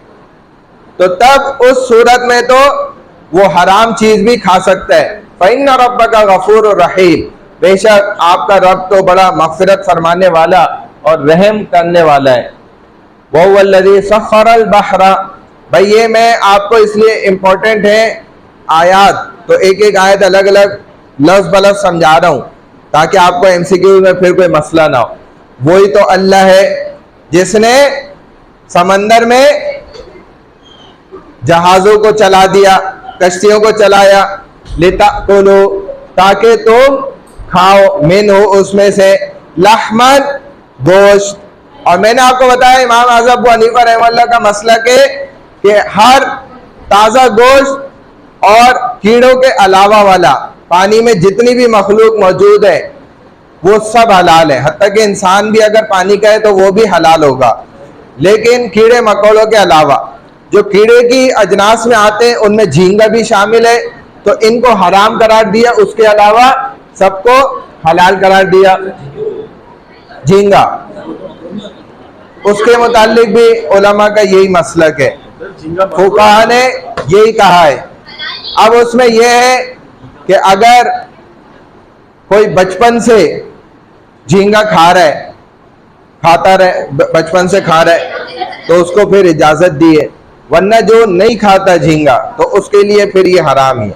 Speaker 1: तो तब उस सूरत में तो वो हराम चीज भी खा सकता है। फइन्ना रब्बका गफूर रहीम, बेशक आपका रब तो बड़ा मग़फ़िरत फरमाने वाला और रहम करने वाला है। वहुवल्लज़ी सख़्ख़रल बहरा, भाई ये मैं आपको इसलिए इम्पोर्टेंट है आयात, तो एक एक आयत अलग अलग लफ्ज़ बलफ्ज़ समझा रहा हूँ ताकि आपको MCQ में फिर कोई मसला ना हो। वही तो अल्लाह है जिसने समंदर में जहाजों को चला दिया, कश्तियों को चलाया, लिताकुलू, ताकि तुम खाओ, मिन हो उसमें से, लहमन, गोश्त। और मैंने आपको बताया इमाम आज़म अबू हनीफा रहमतुल्लाह का मसला के कि हर ताज़ा गोश्त और कीड़ों के अलावा वाला पानी में जितनी भी मखलूक मौजूद है वो सब हलाल है। हत्ता कि इंसान भी अगर पानी का है तो वो भी हलाल होगा, लेकिन कीड़े मकोड़ों के अलावा जो कीड़े की अजनास में आते हैं उनमें झींगा भी शामिल है, तो इनको हराम करार दिया, उसके अलावा सबको हलाल करार दिया। झींगा, उसके मुतालिक भी उलमा का यही मसलक है, फुकाहा ने यही कहा है। अब उसमें यह है कि अगर कोई बचपन से झींगा खा रहा है, खाता रहे, बचपन से खा रहा है, तो उसको फिर इजाजत दी है, वरना जो नहीं खाता झींगा तो उसके लिए फिर ये हराम ही है।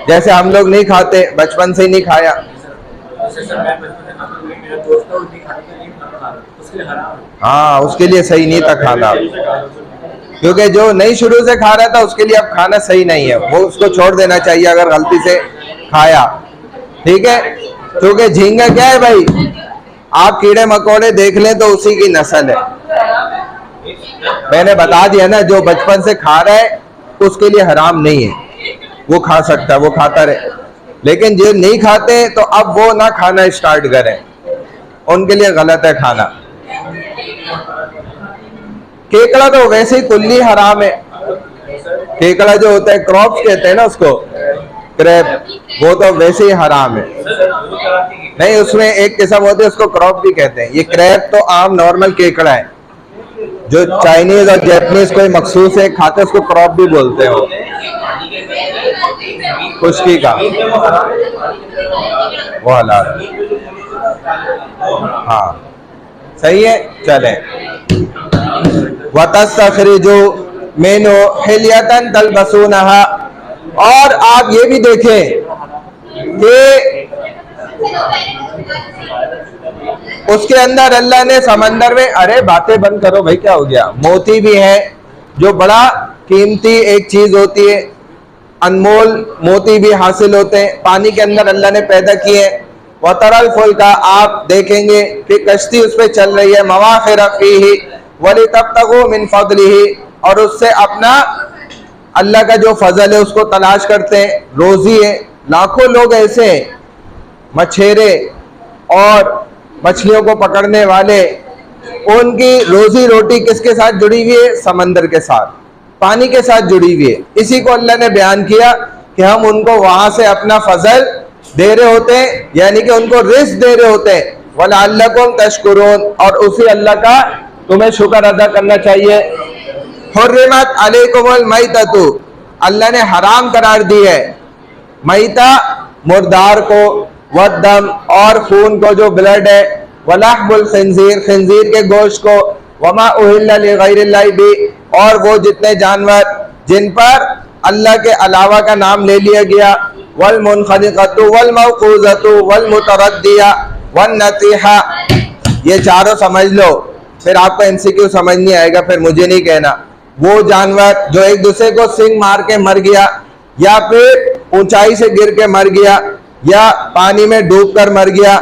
Speaker 1: जैसे हम लोग नहीं खाते, बचपन से ही नहीं खाया, हाँ उसके लिए सही नहीं था खाना, क्योंकि जो नहीं शुरू से खा रहा था उसके लिए अब खाना सही नहीं है, वो उसको छोड़ देना चाहिए अगर गलती से खाया, ठीक है। क्योंकि झींगा क्या है भाई, आप कीड़े मकोड़े देख लें तो उसी की नस्ल है। मैंने बता दिया ना, जो बचपन से खा रहा है उसके लिए हराम नहीं है, वो खा सकता है, वो खाता रहे। लेकिन जो नहीं खाते तो अब वो ना खाना स्टार्ट करें, उनके लिए गलत है खाना। केकड़ा तो वैसे ही कुल्ली हराम है। केकड़ा जो होता है, क्रॉप्स कहते हैं ना उसको, क्रैब, वो तो वैसे ही हराम है। नहीं, उसमें एक किस्म होती है उसको क्रॉप भी कहते हैं। ये क्रैब तो आम नॉर्मल केकड़ा है, जो चाइनीज और जैपनीज कोई मखसूस है खाते उसको क्रॉप भी बोलते हो, खुश्की का, वो हलाल। हाँ सही है। चले, वतस्तखरिजु मिन्हु हिल्यतन तलबसूनहा, और आप ये भी देखें कि उसके अंदर अल्लाह ने समंदर में, अरे बातें बंद करो भाई, क्या हो गया, मोती भी है जो बड़ा कीमती एक चीज होती है, अनमोल मोती भी हासिल होते हैं, पानी के अंदर अल्लाह ने पैदा किए। वतरल फुल्का, आप देखेंगे कि कश्ती उस पर चल रही है, मवाखिर फीही वलितब्तगू मिन फदलिही, और उससे अपना अल्लाह का जो फजल है उसको तलाश करते हैं, रोजी है। लाखों लोग ऐसे हैं मछेरे और मछलियों को पकड़ने वाले, उनकी रोजी रोटी किसके साथ जुड़ी हुई है? समंदर के साथ, पानी के साथ जुड़ी हुई है। इसी को अल्लाह ने बयान किया कि हम उनको वहां से अपना फजल दे रहे होते हैं, यानी कि उनको रिस्क दे रहे होते हैं। वलअल्लकुम तशकुरून, और उसी अल्लाह का तुम्हें शुक्र अदा करना चाहिए। हुर्रिमत अलैकुमुल मैततु, अल्लाह ने हराम करार दी है मैता, मुर्दार को, वद्दम, और खून को जो ब्लड है, वलहमुल खिंजीर, खिंजीर के गोश्त को, वमा उहिल्ला लिगैरिल्लाहि बि, और वो जितने जानवर जिन पर अल्लाह के अलावा का नाम ले लिया गया, वल मुनखनिकतु वल मौकूज़तु वल मुतरद्दिया वन नतीहा, ये चारों समझ लो, फिर आपको एमसीक्यू समझ नहीं आएगा, फिर मुझे नहीं कहना। वो जानवर जो एक दूसरे को सिंग मार के मर गया, या फिर ऊंचाई से गिर के मर गया, या पानी में डूब कर मर गया,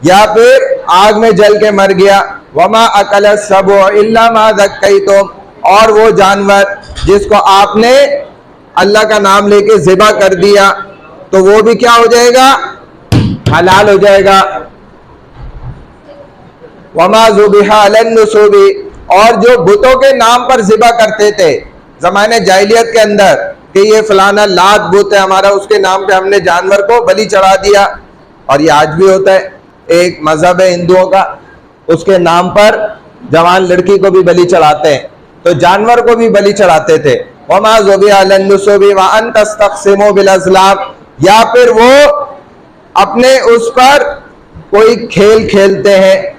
Speaker 1: या फिर आग में जल के मर गया। वमा अकल सबु इल्ला मा ज़क्कैतुम, और वो जानवर जिसको आपने अल्लाह का नाम लेके ज़िबा कर दिया, तो वो भी क्या हो जाएगा? हलाल हो जाएगा। वमा ज़ुबिहा अलन नुसूबी, और जो बुतों के नाम पर ज़िबा करते थे ज़माने जाहिलियत के अंदर, कि ये फलाना लात बुत है हमारा, उसके नाम पे हमने जानवर को बलि चढ़ा दिया, और ये आज भी होता है। एक मजहब है हिंदुओं का, उसके नाम पर जवान लड़की को भी बलि चढ़ाते हैं, तो जानवर को भी बलि चढ़ाते थे। वमा ज़ुबिहा अलन नुसूबी व अन तस्तक़सिमू बिल अज़लाम, या फिर वो अपने उस पर कोई खेल खेलते हैं,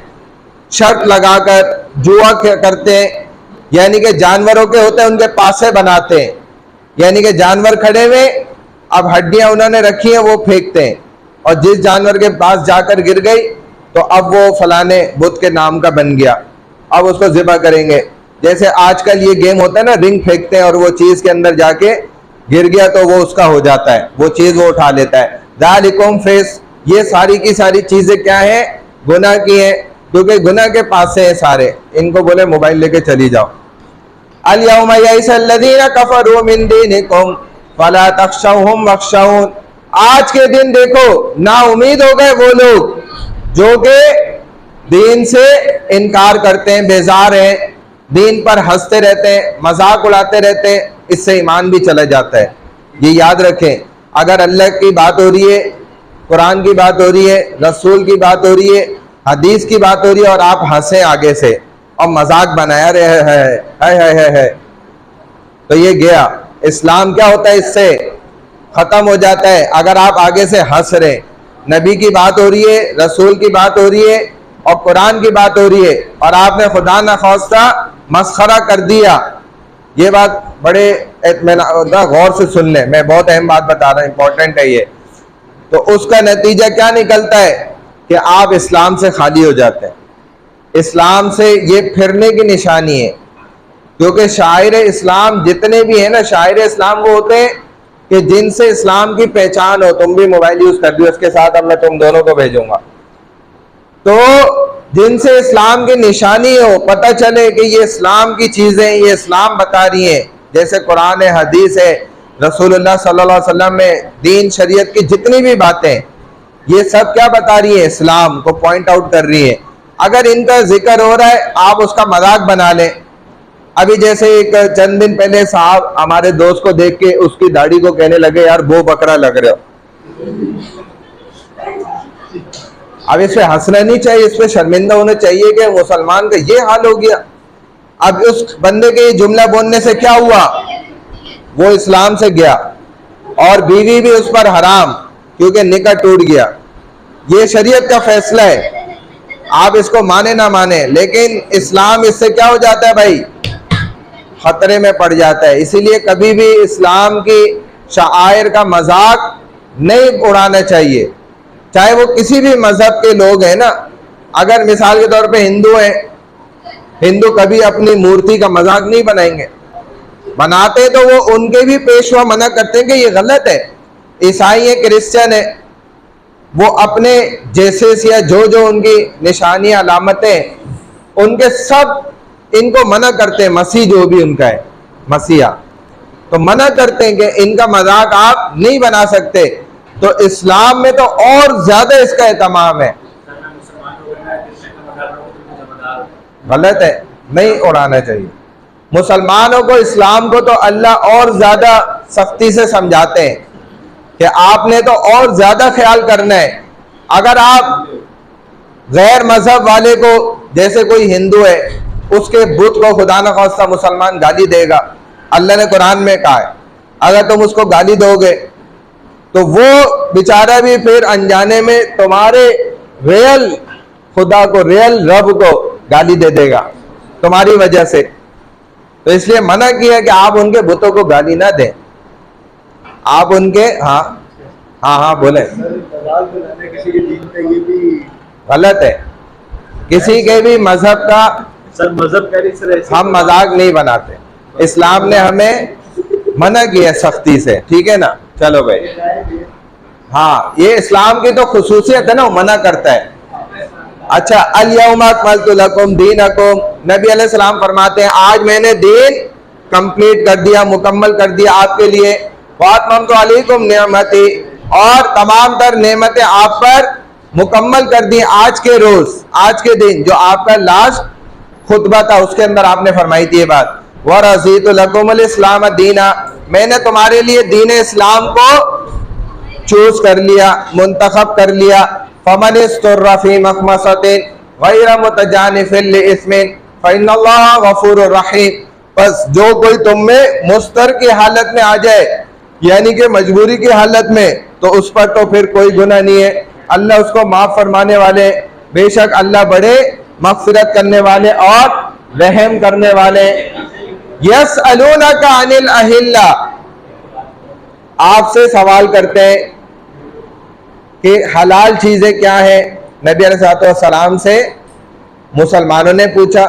Speaker 1: शर्त लगाकर जुआ करते हैं, यानी कि जानवरों के होते हैं उनके पासे बनाते हैं, यानी कि जानवर खड़े हुए, अब हड्डियां उन्होंने रखी हैं, वो फेंकते हैं, और जिस जानवर के पास जाकर गिर गई तो अब वो फलाने बुत के नाम का बन गया, अब उसको ज़िबा करेंगे। जैसे आजकल ये गेम होता है ना, रिंग फेंकते हैं और वो चीज़ के अंदर जाके गिर गया तो वो उसका हो जाता है, वो चीज़ वो उठा लेता है। ज़ालिकुम फिस्क, ये सारी की सारी चीज़ें क्या है? गुनाह की है, क्योंकि गुनाह के पास से है सारे। इनको बोले मोबाइल लेके चली जाओ। अल यौमा यइसल्लज़ीना कफ़रू मिन दीनिकुम फला तख़शौहुम वख़शौन, आज के दिन देखो ना उम्मीद हो गए वो लोग जो कि दीन से इनकार करते हैं, बेजार हैं, दीन पर हंसते रहते हैं, मजाक उड़ाते रहते हैं, इससे ईमान भी चला जाता है। ये याद रखें, अगर अल्लाह की बात हो रही है, कुरान की बात हो रही है, रसूल की बात हो रही है, हदीस की बात हो रही है, और आप हंसे आगे से और मजाक बनाया रहे है, तो ये गया। इस्लाम क्या होता है? इससे खत्म हो जाता है। अगर आप आगे से हंस रहे, नबी की बात हो रही है, रसूल की बात हो रही है और कुरान की बात हो रही है, और आपने खुदा न खास्ता मस्खरा कर दिया, ये बात बड़े गौर से सुन लें, मैं बहुत अहम बात बता रहा हूँ, इंपॉर्टेंट है ये। तो उसका नतीजा क्या निकलता है कि आप इस्लाम से खाली हो जाते हैं। इस्लाम से ये फिरने की निशानी है, क्योंकि शायर इस्लाम जितने भी हैं ना, शायर इस्लाम वो होते हैं कि जिनसे इस्लाम की पहचान हो। तुम भी मोबाइल यूज कर दियो, उसके साथ अब मैं तुम दोनों को भेजूंगा। तो जिनसे इस्लाम की निशानी हो, पता चले कि ये इस्लाम की चीजें, ये इस्लाम बता रही हैं, जैसे कुरान है, हदीस है, रसूलुल्लाह सल्लल्लाहु अलैहि वसल्लम में दीन शरीयत की जितनी भी बातें, ये सब क्या बता रही है? इस्लाम को पॉइंट आउट कर रही है। अगर इनका जिक्र हो रहा है, आप उसका मजाक बना लें, अभी जैसे एक चंद दिन पहले साहब हमारे दोस्त को देख के उसकी दाढ़ी को कहने लगे यार वो बकरा लग रहे हो। अब इस पे हंसना नहीं चाहिए, इस पे शर्मिंदा होना चाहिए कि मुसलमान का ये हाल हो गया। अब उस बंदे के ये जुमला बोलने से क्या हुआ, वो इस्लाम से गया और बीवी भी उस पर हराम, क्योंकि निकाह टूट गया। ये शरीयत का फैसला है, आप इसको माने ना माने, लेकिन इस्लाम इससे क्या हो जाता है भाई, खतरे में पड़ जाता है। इसीलिए कभी भी इस्लाम की शाआयर का मजाक नहीं उड़ाना चाहिए, चाहे वो किसी भी मजहब के लोग हैं ना। अगर मिसाल के तौर पे हिंदू हैं, हिंदू कभी अपनी मूर्ति का मजाक नहीं बनाएंगे, बनाते तो वो उनके भी पेशवा मना करते हैं कि ये गलत है। ईसाई है, क्रिश्चियन है, वो अपने जैसे या जो जो उनकी निशानी अलामतें उनके सब इनको मना करते हैं। मसीह जो भी उनका है मसीहा, तो मना करते हैं कि इनका मजाक आप नहीं बना सकते। तो इस्लाम में तो और ज्यादा इसका एहतमाम है। गलत है, नहीं उड़ाना चाहिए। मुसलमानों को, इस्लाम को तो अल्लाह और ज्यादा सख्ती से समझाते हैं कि आपने तो और ज्यादा ख्याल करना है। अगर आप गैर मजहब वाले को, जैसे कोई हिंदू है, उसके बुत को खुदा न खास्ता मुसलमान गाली देगा, अल्लाह ने कुरान में कहा है, अगर तुम उसको गाली दोगे तो वो बेचारा भी फिर अनजाने में तुम्हारे रियल खुदा को, रियल रब को गाली दे देगा तुम्हारी वजह से। तो इसलिए मना किया कि आप उनके बुतों को गाली ना दें, आप उनके हाँ बोले, गलत है। किसी के भी मजहब का
Speaker 4: सर मजहब
Speaker 1: हम मजाक नहीं बनाते, इस्लाम ने हमें मना किया सख्ती से, ठीक है ना। चलो भाई, हाँ ये इस्लाम की तो खुसूसियत है ना, वो मना करता है। अच्छा, अल-यौमा अकमलतु लकुम दीनकुम, नबी अलैहिस्सलाम फरमाते हैं आज मैंने दीन कंप्लीट कर दिया, मुकम्मल कर दिया आपके लिए। वातममतु अलैकुम निअमती, और तमाम तर नेमतें आप पर मुकम्मल कर दी आज के रोज, आज के दिन जो आपका लास्ट खुतबा था उसके अंदर आपने फरमाई थी ये बात। व रज़ीतु लकुमुल इस्लाम दीना, मैंने तुम्हारे लिए दीन इस्लाम को चूज कर लिया, मुंतखब कर लिया। फमन इस्तुर्रा फी मखमसतिन गैर मुतजानिफिन लिइस्मिन फइन्नल्लाह गफूरुर रहीम, बस जो कोई तुम में मुस्तर की हालत में आ जाए, यानी कि मजबूरी की हालत में, तो उस पर तो फिर कोई गुनाह नहीं है, अल्लाह उसको माफ फरमाने वाले, बेशक अल्लाह बड़े मगफिरत करने वाले और रहम करने वाले। यसअलूनका अनिल अहिल्ला, आपसे सवाल करते हैं कि हलाल चीजें क्या है। नबी अलैहिस्सलाम से मुसलमानों ने पूछा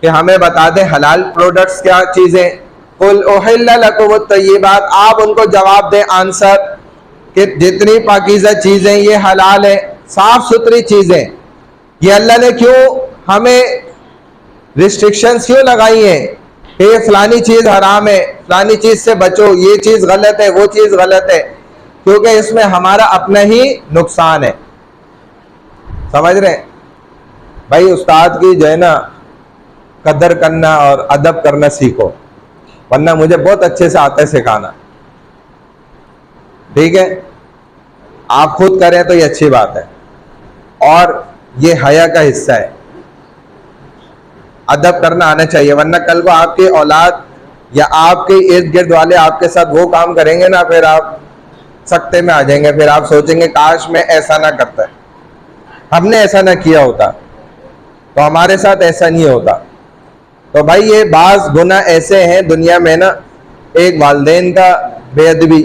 Speaker 1: कि हमें बता दें हलाल प्रोडक्ट्स क्या चीजें। कुल उहिल्ला लकुमुत तय्यिबात, आप उनको जवाब दें आंसर कि जितनी पाकीज़ा चीजें ये हलाल है, साफ सुथरी चीजें। ये अल्लाह ने क्यों हमें रिस्ट्रिक्शंस क्यों लगाई हैं कि फलानी चीज हराम है, फलानी चीज से बचो, ये चीज गलत है, वो चीज गलत है, क्योंकि इसमें हमारा अपना ही नुकसान है। समझ रहे हैं भाई, उस्ताद की जो है ना कदर करना और अदब करना सीखो, वरना मुझे बहुत अच्छे से आता है सिखाना, ठीक है। आप खुद करें तो ये अच्छी बात है, और ये हया का हिस्सा है, अदब करना आना चाहिए, वरना कल को आपकी औलाद या आपके इर्द गिर्द वाले आपके साथ वो काम करेंगे ना, फिर आप सख्ते में आ जाएंगे, फिर आप सोचेंगे काश मैं ऐसा ना करता, हमने ऐसा ना किया होता, तो हमारे साथ ऐसा नहीं होता। तो भाई ये बाज गुनाह ऐसे हैं दुनिया में ना, एक वालिदैन का बेअदबी,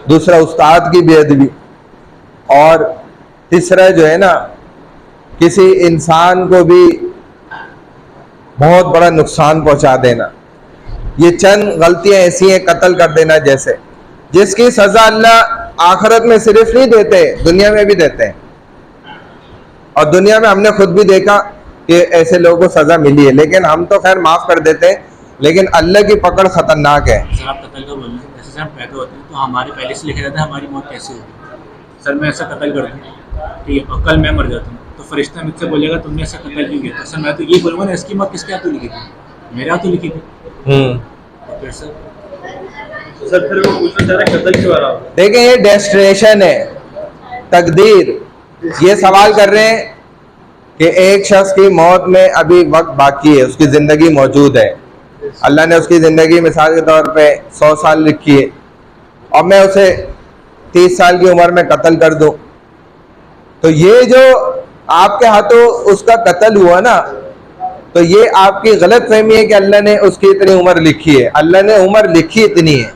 Speaker 1: दूसरा उस्ताद की बेअदबी, और तीसरा जो है ना किसी इंसान को भी बहुत बड़ा नुकसान पहुंचा देना। ये चंद गलतियां ऐसी हैं, कत्ल कर देना जैसे, जिसकी सजा अल्लाह आखिरत में सिर्फ नहीं देते, दुनिया में भी देते हैं। और दुनिया में हमने खुद भी देखा कि ऐसे लोगों को सजा मिली है, लेकिन हम तो खैर माफ कर देते हैं, लेकिन अल्लाह की पकड़ खतरनाक है।
Speaker 4: सर आप कत्ल का बोल रहे हैं, जैसे सर हम पैदा होते हैं तो हमारे पहले से लिखा जाता है हमारी मौत कैसे होगी। सर मैं ऐसा कत्ल कर दूँ, ठीक है, और कल मैं मर जाता हूँ, तो फरिश्ता मुझसे बोलेगा तुमने ऐसा कत्ल क्यों किया। तो सर मैं तो ये बोलूँगा ना, इसकी मौत किसके हाथों लिखी थी, मेरा तो लिखी थी। तो फिर सर
Speaker 5: सर फिर वो पूछना चाह रहा है कत्ल क्यों आ रहा है?
Speaker 1: देखें, ये डेस्टिनेशन है, तकदीर। ये सवाल कर रहे हैं कि एक शख्स की मौत में अभी वक्त बाकी है, उसकी ज़िंदगी मौजूद है, अल्लाह ने उसकी ज़िंदगी मिसाल के तौर पे 100 साल लिखी है, और मैं उसे 30 साल की उम्र में कत्ल कर दूं, तो ये जो आपके हाथों उसका कत्ल हुआ ना, तो ये आपकी गलत फहमी है कि अल्लाह ने उसकी इतनी उम्र लिखी है। अल्लाह ने उम्र लिखी इतनी है,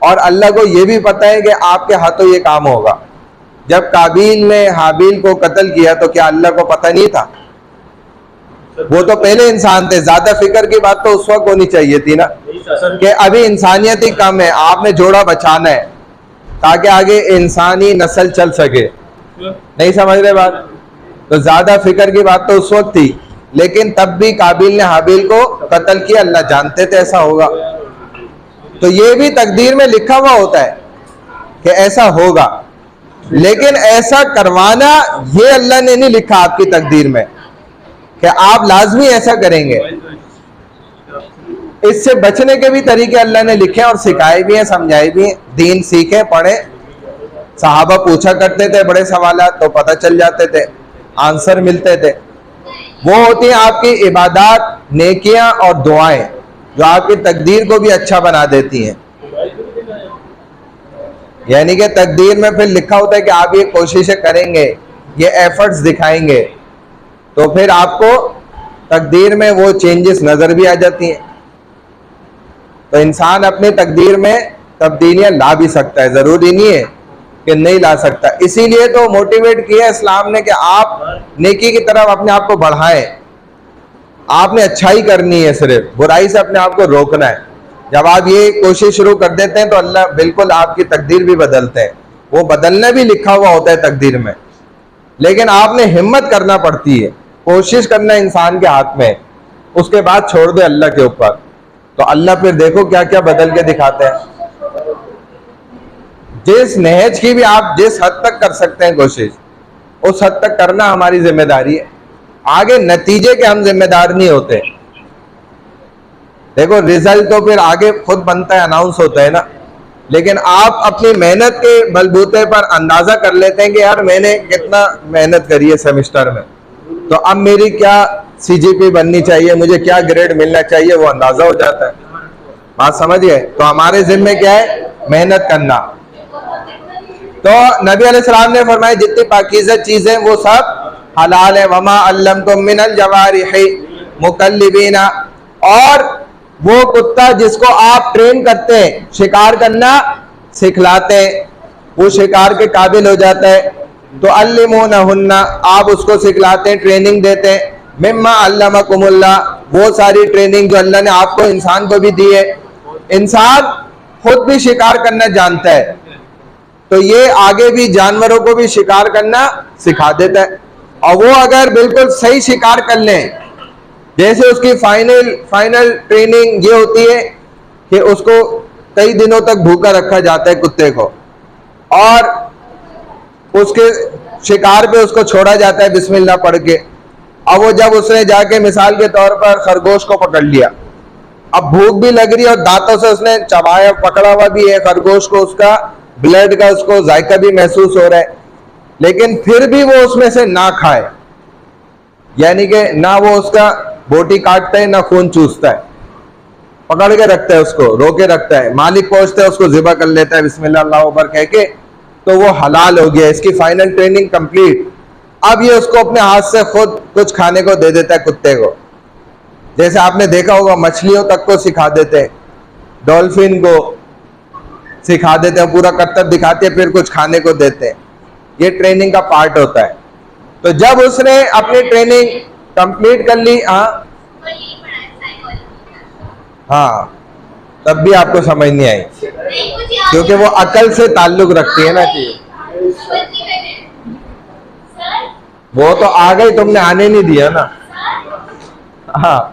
Speaker 1: और अल्लाह को ये भी पता है कि आपके हाथों ये काम होगा। जब काबिल ने हाबिल को कत्ल किया तो क्या अल्लाह को पता नहीं था? वो तो पहले इंसान थे। ज्यादा फिक्र की बात तो उस वक्त होनी चाहिए थी ना कि अभी इंसानियत ही कम है, आपने जोड़ा बचाना है ताकि आगे इंसानी नस्ल चल सके। नहीं समझ रहे बात? तो ज्यादा फिक्र की बात तो उस वक्त थी, लेकिन तब भी काबिल ने हाबिल को कत्ल किया, अल्लाह जानते थे ऐसा होगा। तो ये भी तकदीर में लिखा हुआ होता है कि ऐसा होगा, लेकिन ऐसा करवाना ये अल्लाह ने नहीं लिखा आपकी तकदीर में कि आप लाजमी ऐसा करेंगे। इससे बचने के भी तरीके अल्लाह ने लिखे और सिखाए भी हैं, समझाए भी हैं। दीन सीखे, पढ़े। सहाबा पूछा करते थे बड़े सवालात, तो पता चल जाते थे, आंसर मिलते थे। वो होती हैं आपकी इबादत, नेकियां और दुआएं, जो आपकी तकदीर को भी अच्छा बना देती हैं। यानी कि तकदीर में फिर लिखा होता है कि आप ये कोशिशें करेंगे, ये एफर्ट्स दिखाएंगे, तो फिर आपको तकदीर में वो चेंजेस नजर भी आ जाती हैं। तो इंसान अपनी तकदीर में तब्दीलियां ला भी सकता है, जरूरी नहीं है कि नहीं ला सकता। इसीलिए तो मोटिवेट किया इस्लाम ने कि आप नेकी की तरफ अपने आप को बढ़ाएं। आपने अच्छाई करनी है, सिर्फ बुराई से अपने आप को रोकना है। जब आप ये कोशिश शुरू कर देते हैं तो अल्लाह बिल्कुल आपकी तकदीर भी बदलते हैं। वो बदलना भी लिखा हुआ होता है तकदीर में, लेकिन आपने हिम्मत करना पड़ती है, कोशिश करना इंसान के हाथ में है। उसके बाद छोड़ दे अल्लाह के ऊपर, तो अल्लाह फिर देखो क्या क्या बदल के दिखाते हैं। जिस नहज की भी आप जिस हद तक कर सकते हैं कोशिश, उस हद तक करना हमारी जिम्मेदारी है। आगे नतीजे के हम जिम्मेदार नहीं होते। देखो रिजल्ट तो फिर आगे खुद बनता है, अनाउंस होता है ना, लेकिन आप अपनी मेहनत के बलबूते पर अंदाजा कर लेते हैं कि यार मैंने कितना मेहनत करी है सेमेस्टर में, तो अब मेरी क्या सीजीपी बननी चाहिए, मुझे क्या ग्रेड मिलना चाहिए, वो अंदाजा हो जाता है। बात समझिए? तो हमारे जिम्मे क्या है? मेहनत करना। तो नबी अलैहिस्सलाम ने फरमाया जितनी पाकीज़ा चीजें वो सब हलाल है। वमा अल्लमतुम मिनल जवारिहि मुकल्लिबीना, और वो कुत्ता जिसको आप ट्रेन करते हैं, शिकार करना सिखलाते हैं, वो शिकार के काबिल हो जाता है, तो अल्लिमूनहुन्ना, आप उसको सिखलाते हैं, ट्रेनिंग देते हैं। मिम्मा अल्लमकुमुल्लाह, वो सारी ट्रेनिंग जो अल्लाह ने आपको इंसान को भी दी है। इंसान खुद भी शिकार करना जानता है, तो ये आगे भी जानवरों को भी शिकार करना सिखा देता है। और वो अगर बिल्कुल सही शिकार कर लें, जैसे उसकी फाइनल ट्रेनिंग ये होती है कि उसको कई दिनों तक भूखा रखा जाता है कुत्ते को, और उसके शिकार पे उसको छोड़ा जाता है बिस्मिल्लाह पढ़ के। अब वो जब उसने जाके मिसाल के तौर पर खरगोश को पकड़ लिया, अब भूख भी लग रही है और दांतों से उसने चबाया, पकड़ा हुआ भी है खरगोश को, उसका ब्लड का उसको जायका भी महसूस हो रहा है, लेकिन फिर भी वो उसमें से ना खाए, यानी कि ना वो उसका बोटी काटता है ना खून चूसता है, पकड़ के रखता है, उसको रोके रखता है। मालिक पहुंचता है उसको ज़िबा कर लेता है बिस्मिल्लाह अल्लाह अकबर कह के, तो वो हलाल हो गया, इसकी फाइनल ट्रेनिंग कंप्लीट। अब ये उसको अपने हाथ से खुद कुछ खाने को दे देता है कुत्ते को। जैसे आपने देखा होगा मछलियों तक को सिखा देते हैं, डॉल्फिन को सिखा देते हैं, पूरा करतब दिखाते हैं, फिर कुछ खाने को देते हैं। ये ट्रेनिंग का पार्ट होता है। तो जब उसने अपनी ट्रेनिंग कंप्लीट कर ली, हाँ, तब भी आपको समझ नहीं आई, क्योंकि वो अकल से ताल्लुक रखती है ना चीज। वो तो आ गई, तुमने आने नहीं दिया ना। हाँ,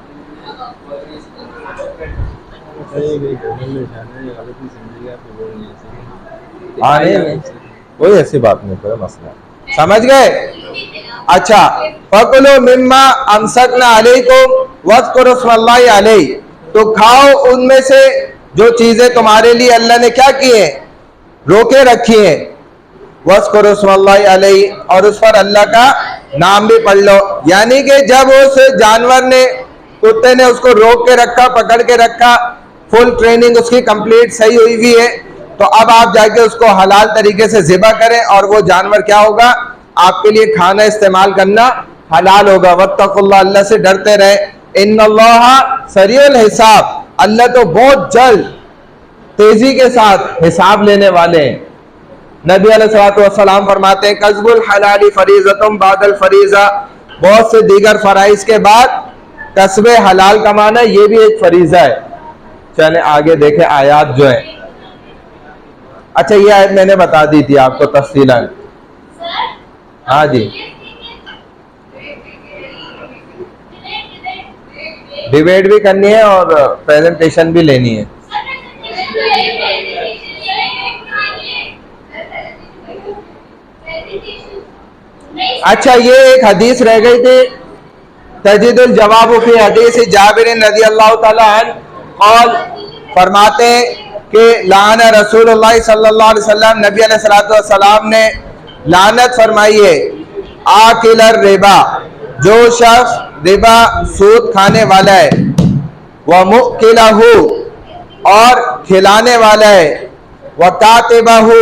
Speaker 1: आने कोई ऐसी बात नहीं, कोई मसला। समझ गए? अच्छा, फकुलू मिम्मा अमसकना अलैकुम वज़कुरू स्मल्लाहि अलैहि, तो खाओ उनमें से जो चीजें तुम्हारे लिए अल्लाह ने क्या की है, रोके रखी है। वज़कुरू स्मल्लाहि अलैहि, और उस पर अल्लाह का नाम भी पढ़ लो। यानी कि जब उस जानवर ने, कुत्ते ने उसको रोक के रखा, पकड़ के रखा, फुल ट्रेनिंग उसकी कंप्लीट सही हुई हुई है, तो अब आप जाके उसको हलाल तरीके से ज़िबा करें और वो जानवर क्या होगा, आपके लिए खाना इस्तेमाल करना हलाल होगा। वत्तकुल्लाह, अल्लाह से डरते रहे। इन्नल्लाह सरीउल हिसाब, अल्लाह तो बहुत जल्द तेजी के साथ हिसाब लेने वाले हैं। नबी अलैहिस्सलाम फरमाते हैं कस्बुल हलाली फरीज़तुम बादल फरीज़ा, बहुत से दीगर फराइज के बाद कस्बे हलाल कमाना ये भी एक फरीज़ा है। चले आगे देखें आयात जो है। अच्छा, ये आयत मैंने बता दी थी आपको तफसीलन। हाँ जी, डिबेट भी करनी है और प्रेजेंटेशन भी लेनी है। अच्छा, ये एक हदीस रह गई थी, तजीदुल जवाब फी हदीस जाबिर रज़ियल्लाहु ताला अन्हु क़ाल, फरमाते हैं कि लाना रसूलुल्लाह सल्लल्लाहु अलैहि वसल्लम, नबी अलैहि सलाम ने लानत फरमाई है आकिलर रिबा, जो शख्स रिबा सूद खाने वाला है, व मुकिलहु, और खिलाने वाला है, व कातिबहु,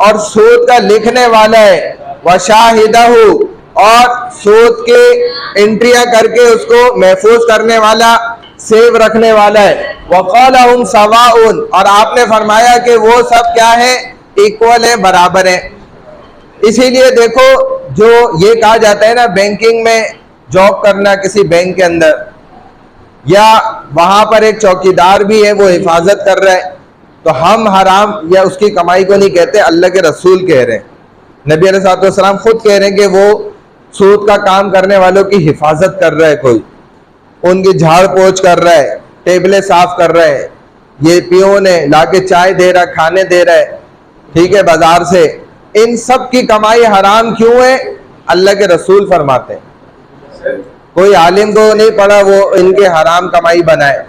Speaker 1: और सूद का लिखने वाला है, व शाहिदहु, और सूद के एंट्रियां करके उसको महफूज करने वाला, सेव रखने वाला है। वक़ालहुम सवाउन, और आपने फरमाया कि वो सब क्या है, इक्वल है, बराबर है। इसीलिए देखो, जो ये कहा जाता है ना, बैंकिंग में जॉब करना किसी बैंक के अंदर, या वहां पर एक चौकीदार भी है, वो हिफाजत कर रहा है, तो हम हराम या उसकी कमाई को नहीं कहते, अल्लाह के रसूल कह रहे हैं, नबी अलैहिस्सलाम खुद कह रहे हैं कि वो सूद का काम करने वालों की हिफाजत कर रहा है, कोई उनकी झाड़ पोछ कर रहा है, टेबलें साफ कर रहा है, ये पियोन है लाके चाय दे रहा है, खाने दे रहा है, ठीक है, बाजार से। इन सब की कमाई हराम क्यों है, अल्लाह के रसूल फरमाते हैं। कोई आलिम को नहीं पड़ा वो इनके हराम कमाई बनाए।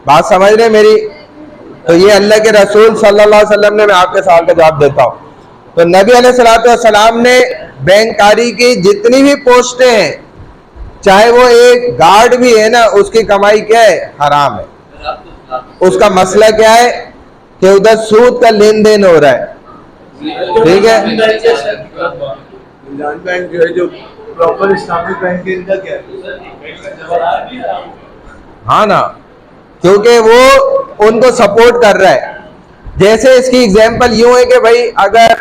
Speaker 1: बात समझ रहे मेरी? तो ये अल्लाह के रसूल सल्लल्लाहु अलैहि वसल्लम ने, मैं आपके सवाल का जवाब देता हूँ, तो नबी अलैहिस्सलाम ने बैंककारी की जितनी भी पोस्टें हैं, चाहे वो एक गार्ड भी है ना, उसकी कमाई क्या है, हराम है। उसका मसला क्या है कि उधर सूद का लेन देन हो रहा है, ठीक है।
Speaker 5: बैंक जो है, जो प्रॉपर इस्लामिक बैंक है, इनका क्या है?
Speaker 1: हाँ ना, क्योंकि वो उनको सपोर्ट कर रहा है। जैसे इसकी एग्जांपल यूं है कि भाई अगर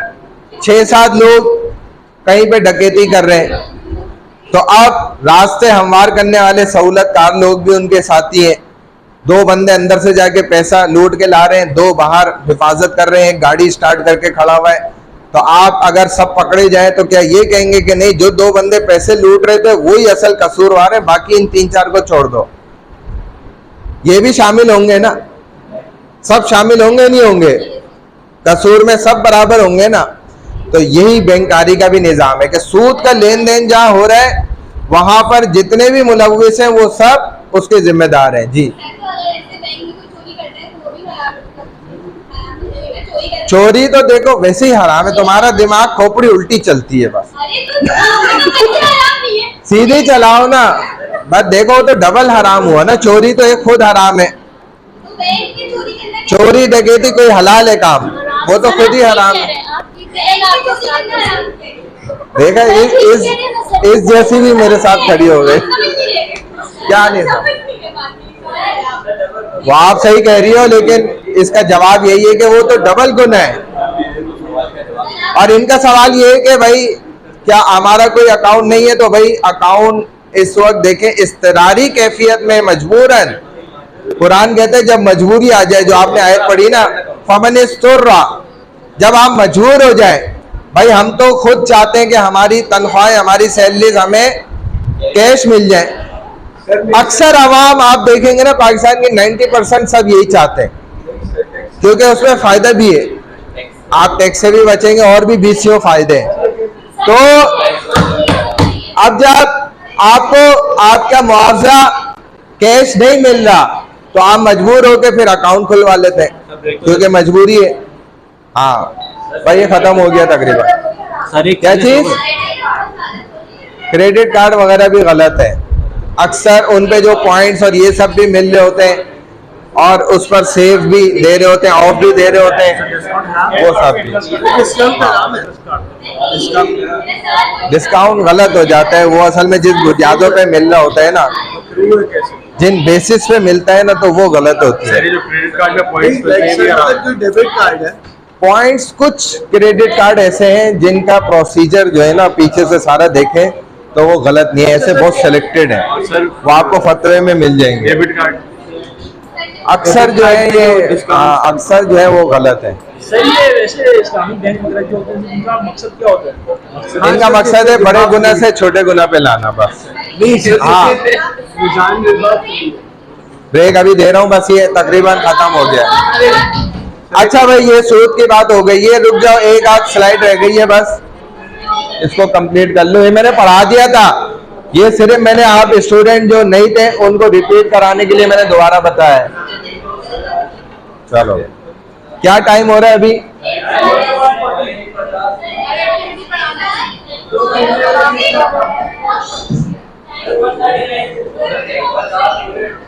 Speaker 1: 6-7 लोग कहीं पे डकैती कर रहे हैं, तो अब रास्ते हमवार करने वाले सहूलतकार लोग भी उनके साथी हैं। 2 बंदे अंदर से जाके पैसा लूट के ला रहे हैं, 2 बाहर हिफाजत कर रहे हैं, गाड़ी स्टार्ट करके खड़ा हुआ है। तो आप अगर सब पकड़े जाए तो क्या ये कहेंगे कि नहीं, जो 2 बंदे पैसे लूट रहे थे वही असल कसूरवार है, बाकी इन 3-4 को छोड़ दो? ये भी शामिल होंगे ना, सब शामिल होंगे नहीं होंगे? कसूर में सब बराबर होंगे ना। तो यही बैंककारी का भी निजाम है कि सूद का लेन देन जहां हो रहा है, वहां पर जितने भी मुलव्विस हैं वो सब उसके जिम्मेदार हैं। जी, चोरी तो देखो वैसे ही हराम है, तुम्हारा दिमाग खोपड़ी उल्टी चलती है, बस सीधी चलाओ ना, बस देखो तो डबल हराम हुआ ना। चोरी तो एक खुद हराम है, चोरी डकैती कोई हलाल है काम, वो तो खुद ही हराम है। देखा, इस जैसी भी मेरे साथ खड़ी हो गई, क्या नहीं था वो। आप सही कह रही हो, लेकिन इसका जवाब यही है कि वो तो डबल गुनाह है। और इनका सवाल ये है कि भाई क्या हमारा कोई अकाउंट नहीं है, तो भाई अकाउंट इस वक्त देखें इस्तरारी कैफियत में मजबूरन, कुरान कहते हैं जब मजबूरी आ जाए, जो आपने आयत पढ़ी ना, फमन इस्तुर्रा, जब आप मजबूर हो जाए। भाई हम तो खुद चाहते हैं कि हमारी तनख्वाहें, हमारी सैलरीज हमें कैश मिल जाए। अक्सर आवाम आप देखेंगे ना, पाकिस्तान के 90% सब यही चाहते हैं, क्योंकि उसमें फायदा भी है। आप टैक्स से भी बचेंगे और भी 20 फायदे हैं। तो अब जब आपको आपका मुआवजा कैश नहीं मिल रहा तो आप मजबूर होकर फिर अकाउंट खुलवा लेते हैं, क्योंकि मजबूरी है। हाँ भाई, ये खत्म हो गया तकरीबन।
Speaker 4: सर एक
Speaker 1: क्या चीज? क्रेडिट कार्ड वगैरह भी गलत है। अक्सर उन पे जो पॉइंट्स और ये सब भी मिल रहे होते हैं और उस पर सेव भी दे रहे होते हैं, ऑफ भी दे रहे होते हैं, वो सब डिस्काउंट गलत हो जाता है। वो असल में जिस बुनियादों पे मिल रहा होता है ना, जिन बेसिस पे मिलता है ना, तो वो गलत होती है।
Speaker 5: जो क्रेडिट कार्ड में पॉइंट्स डेबिट कार्ड है,
Speaker 1: पॉइंट्स, कुछ क्रेडिट कार्ड ऐसे हैं जिनका प्रोसीजर जो है ना पीछे से सारा देखें तो वो गलत नहीं है। ऐसे बहुत सिलेक्टेड है, वो आपको फतवे में मिल जाएंगे।
Speaker 5: डेबिट कार्ड
Speaker 1: अक्सर जो है ये अक्सर जो है वो गलत है।
Speaker 6: सही है। वैसे इस्लामिक बैंक वगैरह जो होते हैं उनका मकसद क्या होता है?
Speaker 1: इनका मकसद है बड़े गुना से छोटे गुना पे लाना, बस। हाँ, ब्रेक अभी दे रहा हूँ, बस ये तकरीबन खत्म हो गया। अच्छा भाई, ये सूद की बात हो गई। ये रुक जाओ, एक आध स्लाइड रह गई है, बस इसको कंप्लीट कर लो। ये मैंने पढ़ा दिया था, ये सिर्फ मैंने आप स्टूडेंट जो नहीं थे उनको रिपीट कराने के लिए मैंने दोबारा बताया है। चलो, क्या टाइम हो रहा है अभी?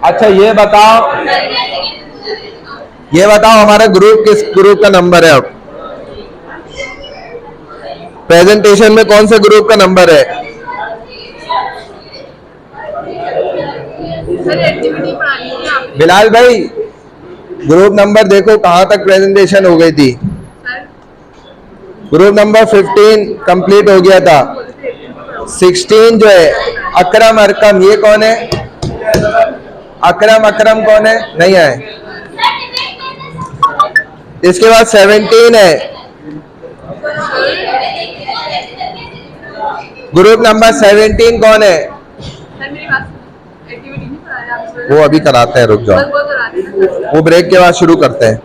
Speaker 1: अच्छा, ये बताओ हमारा ग्रुप किस ग्रुप का नंबर है? अब प्रेजेंटेशन में कौन से ग्रुप का नंबर है? बिलाल भाई, ग्रुप नंबर देखो कहां तक प्रेजेंटेशन हो गई थी। ग्रुप नंबर 15 कंप्लीट हो गया था। 16 जो है अकरम अरकम, ये कौन है? अकरम कौन है? नहीं आए। इसके बाद 17 है, ग्रुप नंबर 17 कौन है? वो अभी कराते हैं, रुक जाओ, वो ब्रेक के बाद शुरू करते हैं।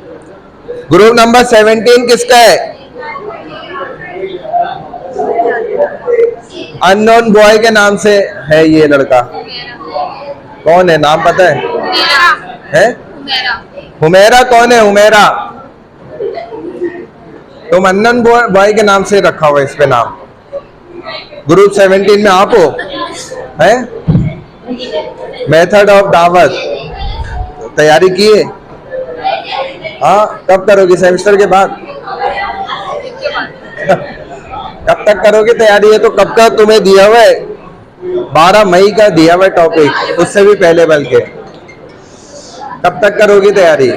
Speaker 1: ग्रुप नंबर 17 किसका है? अननोन बॉय के नाम से है ये लड़का। कौन है? नाम पता है? हुमेरा कौन है? हुमेरा, तुम अननोन बॉय के नाम से रखा हुआ है इस पे नाम। ग्रुप 17 में आप हो? है मेथड ऑफ दावत तैयारी की है? हाँ, कब करोगे? सेमेस्टर के बाद? कब तक करोगे तैयारी? है तो कब का तुम्हें दिया हुआ है? 12 मई का दिया हुआ टॉपिक, उससे भी पहले बल्कि। कब तक करोगी तैयारी?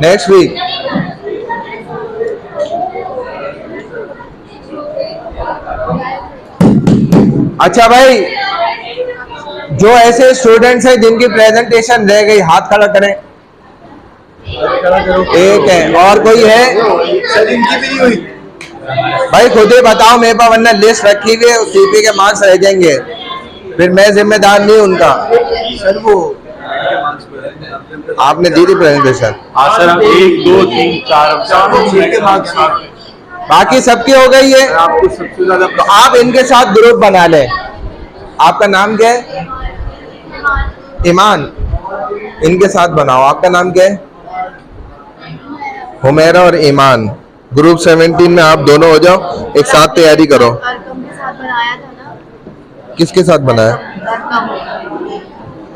Speaker 1: Next week? अच्छा भाई, जो ऐसे स्टूडेंट्स हैं जिनकी प्रेजेंटेशन रह गई, हाथ खड़ा करें। एक है, और कोई है?
Speaker 5: सर इनकी भी नहीं हुई
Speaker 1: भाई खुद ही बताओ मेरे पास, वरना लिस्ट रखी हुई है, सीपी के मार्क्स रह जाएंगे, फिर मैं जिम्मेदार नहीं उनका।
Speaker 5: सर वो
Speaker 1: आपने दी थी प्रेजेंटेशन?
Speaker 5: हाँ सर, 1 2 3 4 के मार्क्स
Speaker 1: बाकी सबकी हो गई है।
Speaker 5: आपको सबसे ज्यादा
Speaker 1: तो आप इनके साथ ग्रुप बना लें। आपका नाम क्या है? ईमान, इनके साथ बनाओ। आपका नाम क्या है? हुमेरा और ईमान। ग्रुप 17 में आप दोनों हो जाओ, एक साथ तैयारी करो।
Speaker 2: अरकम के साथ बनाया था ना?
Speaker 1: किसके साथ बनाया?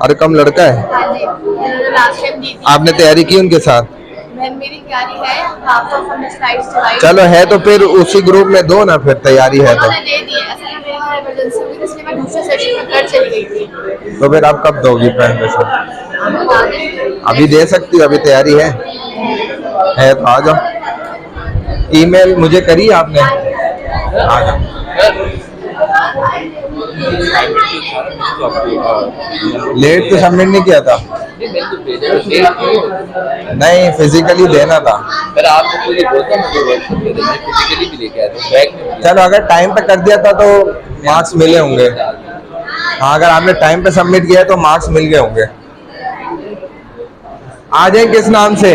Speaker 1: अरकम लड़का है?
Speaker 2: हाँ जी, उन्होंने लास्ट टाइम दी थी।
Speaker 1: आपने तैयारी की उनके साथ?
Speaker 2: मेरी तैयारी है, आपको हमने स्लाइड्स चलाई।
Speaker 1: चलो, है तो फिर उसी ग्रुप में दो ना, फिर तैयारी है तो।
Speaker 2: उन्होंने दे दी है, असल में मेरे घर इमरजेंसी हुई थी, इसलिए मैं दूसरे सेशन में घर चली गई थी।
Speaker 1: तो फिर आप कब दोगी प्रेजेंटेशन? अभी दे सकती हो, अभी तैयारी है तो आ जाओ। ईमेल मुझे करी आपने? आ जाओ। लेट तो सबमिट नहीं किया था? नहीं, फिजिकली देना था। चलो, अगर टाइम पे कर दिया था तो मार्क्स मिले होंगे। हाँ, अगर आपने टाइम पे सबमिट किया तो मार्क्स मिल गए होंगे। आ जाए किस नाम से?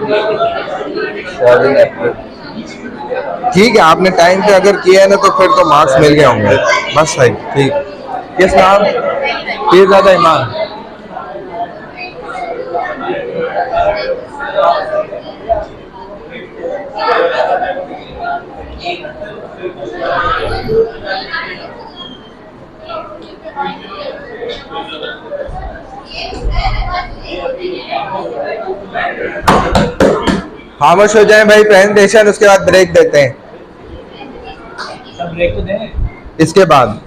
Speaker 1: 7 अप्रैल। ठीक है, आपने टाइम पे अगर किया है ना तो फिर तो मार्क्स मिल गए होंगे। बस सही, ठीक। किस नाम? पीरज़ादा इमाम। खामोश हो जाएं भाई, प्रेजेंटेशन उसके बाद ब्रेक देते हैं।
Speaker 6: सब ब्रेक तो दें।
Speaker 1: इसके बाद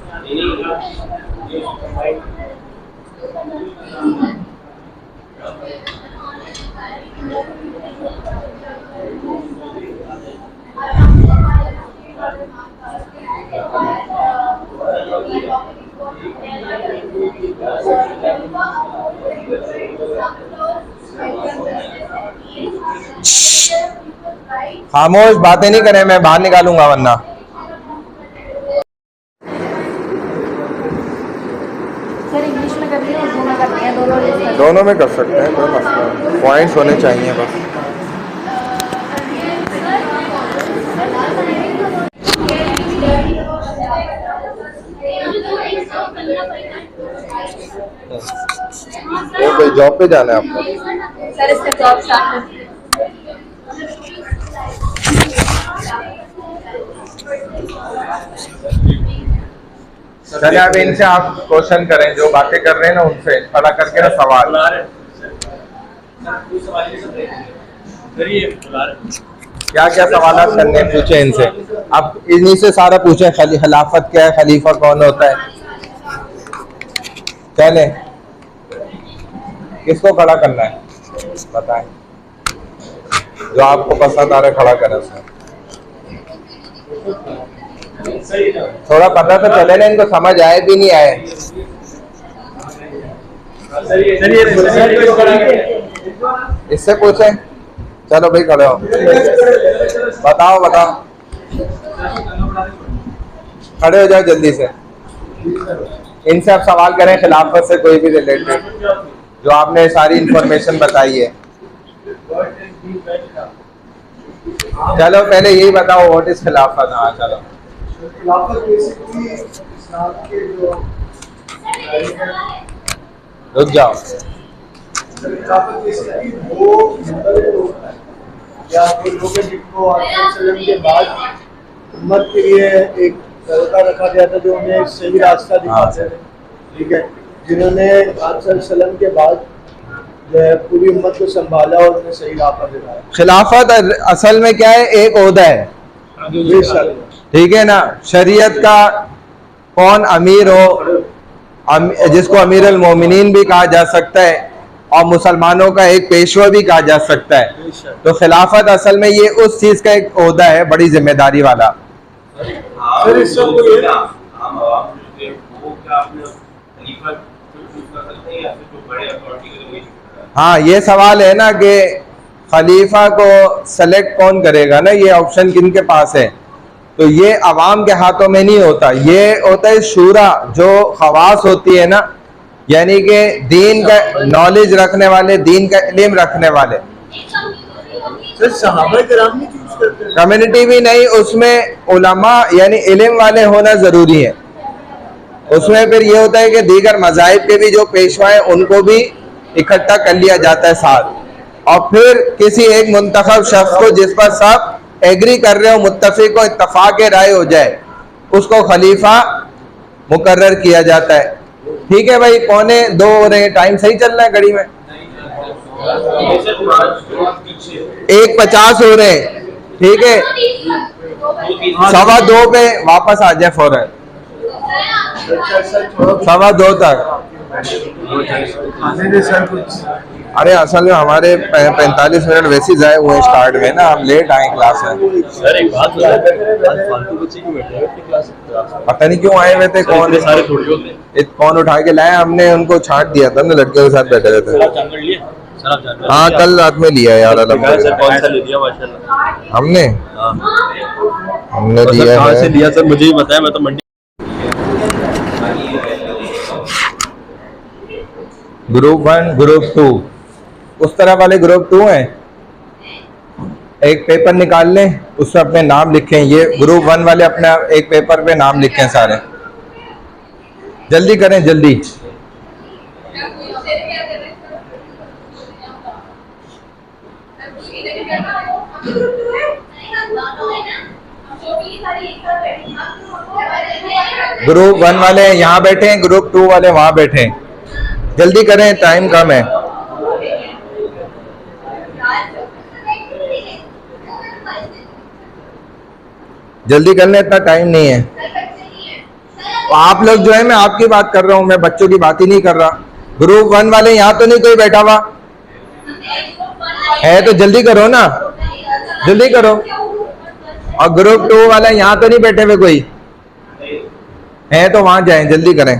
Speaker 1: खामोश, बातें नहीं करें, मैं बाहर निकालूंगा वरना।
Speaker 7: सर इंग्लिश में करनी है, उर्दू में करनी है, दोनों डिस्कस।
Speaker 1: दोनों में कर सकते हैं, कोई मसला नहीं। पॉइंट्स होने चाहिए बस। वो कोई जॉब पे जाना है आपको?
Speaker 7: सर इसका जॉब स्टार्ट
Speaker 1: चलिए अब इनसे आप क्वेश्चन करें, जो बातें कर रहे हैं ना उनसे खड़ा करके ना सवाल। क्या क्या सवाल सर ने पूछे इनसे, अब इन्हीं से सारा पूछे। खिलाफत क्या है, खलीफा कौन होता है, चले किसको खड़ा करना है बताएं, जो आपको पसंद आ रहा है खड़ा करें उसमें। थोड़ा पता तो चले ना, इनको समझ आए भी नहीं आए। इससे पूछे, चलो भाई खड़े हो, बताओ बताओ, खड़े हो जाओ जल्दी से। इनसे आप सवाल करें खिलाफत से कोई भी रिलेटेड, जो आपने सारी इंफॉर्मेशन बताई है। चलो पहले यही बताओ, व्हाट इज खिलाफत। हाँ चलो,
Speaker 5: खिलाफत बेसिकली इस्लाम के जो
Speaker 1: रुक जाओ।
Speaker 5: खिलाफत बेसिकली वो होता है या वो लोग हैं जिनको वसल्लम के बाद उम्मत के लिए एक तरीका रखा गया था, जो उन्हें सही रास्ता दिखाते थे, ठीक है, जिन्होंने वसल्लम के बाद जो है पूरी उम्मत को संभाला और उन्हें सही राह पर दिखाया।
Speaker 1: खिलाफत असल में क्या है, एक ओहदा है, ठीक है ना। शरीयत का कौन अमीर हो, जिसको अमीर अल मोमिनीन भी कहा जा सकता है, और मुसलमानों का एक पेशवा भी कहा जा सकता है। तो खिलाफत असल में ये उस चीज का एक ओहदा है, बड़ी जिम्मेदारी वाला। हाँ ये सवाल है ना कि खलीफा को सेलेक्ट कौन करेगा ना, ये ऑप्शन किन के पास है। तो ये अवाम के हाथों में नहीं होता, ये होता है शूरा, जो खवास होती है ना, यानी कि दीन का नॉलेज रखने वाले, दीन का इल्म रखने वाले। कम्युनिटी भी नहीं, उसमें उलमा यानी इल्म वाले होना जरूरी है। उसमें फिर ये होता है कि दीगर मज़ाहिब के भी जो पेशवा हैं उनको भी इकट्ठा कर लिया जाता है साथ, और फिर किसी एक मुंतखब शख्स को जिस पर सब एग्री कर रहे हो, मुत्तफिक हो, इत्तफाक राय हो जाए, उसको खलीफा मुकर्रर किया जाता है। ठीक है भाई, 1:45 हो रहे हैं, टाइम सही चल रहा है घड़ी में, 1:50 हो रहे हैं, ठीक है, 2:15 पे वापस आ जाए फौरन, 2:15 तक। अरे असल में हमारे 45 मिनट वैसे ही जाए हुए स्टार्ट में ना, हम लेट आए क्लास में।
Speaker 6: सर एक बात फालतू बच्चे क्यों बैठे हैं क्लास में?
Speaker 1: पता नहीं क्यों आए हुए थे, कौन
Speaker 6: सारे थोड़ी होते,
Speaker 1: कौन उठा के लाए, हमने उनको छांट दिया था ना, लड़कियों के साथ बैठे रहते।
Speaker 6: सर आप जानवर लिए? सर आप जानवर?
Speaker 1: हाँ कल रात में लिया यार,
Speaker 6: सर कौन सा ले दिया माशाल्लाह?
Speaker 1: हमने लिया
Speaker 6: कहाँ
Speaker 1: है।
Speaker 6: से लिया सर मुझे ही बताया, मैं तो मंडी।
Speaker 1: ग्रुप 1 ग्रुप 2, उस तरह वाले ग्रुप 2 हैं, एक पेपर निकाल लें, उसमें अपने नाम लिखें। ये ग्रुप 1 वाले अपना एक पेपर पे नाम लिखें सारे। जल्दी करें, जल्दी। ग्रुप 1 वाले यहाँ बैठे हैं, ग्रुप 2 वाले वहां बैठे हैं। जल्दी करें, टाइम कम है। जल्दी करने, इतना टाइम नहीं है। आप लोग जो है, मैं आपकी बात कर रहा हूँ, मैं बच्चों की बात ही नहीं कर रहा। ग्रुप 1 वाले यहाँ तो नहीं कोई बैठा हुआ है? तो जल्दी करो ना, जल्दी करो। और ग्रुप 2 वाला यहाँ तो नहीं बैठे हुए कोई है? तो वहां जाएं, जल्दी करें।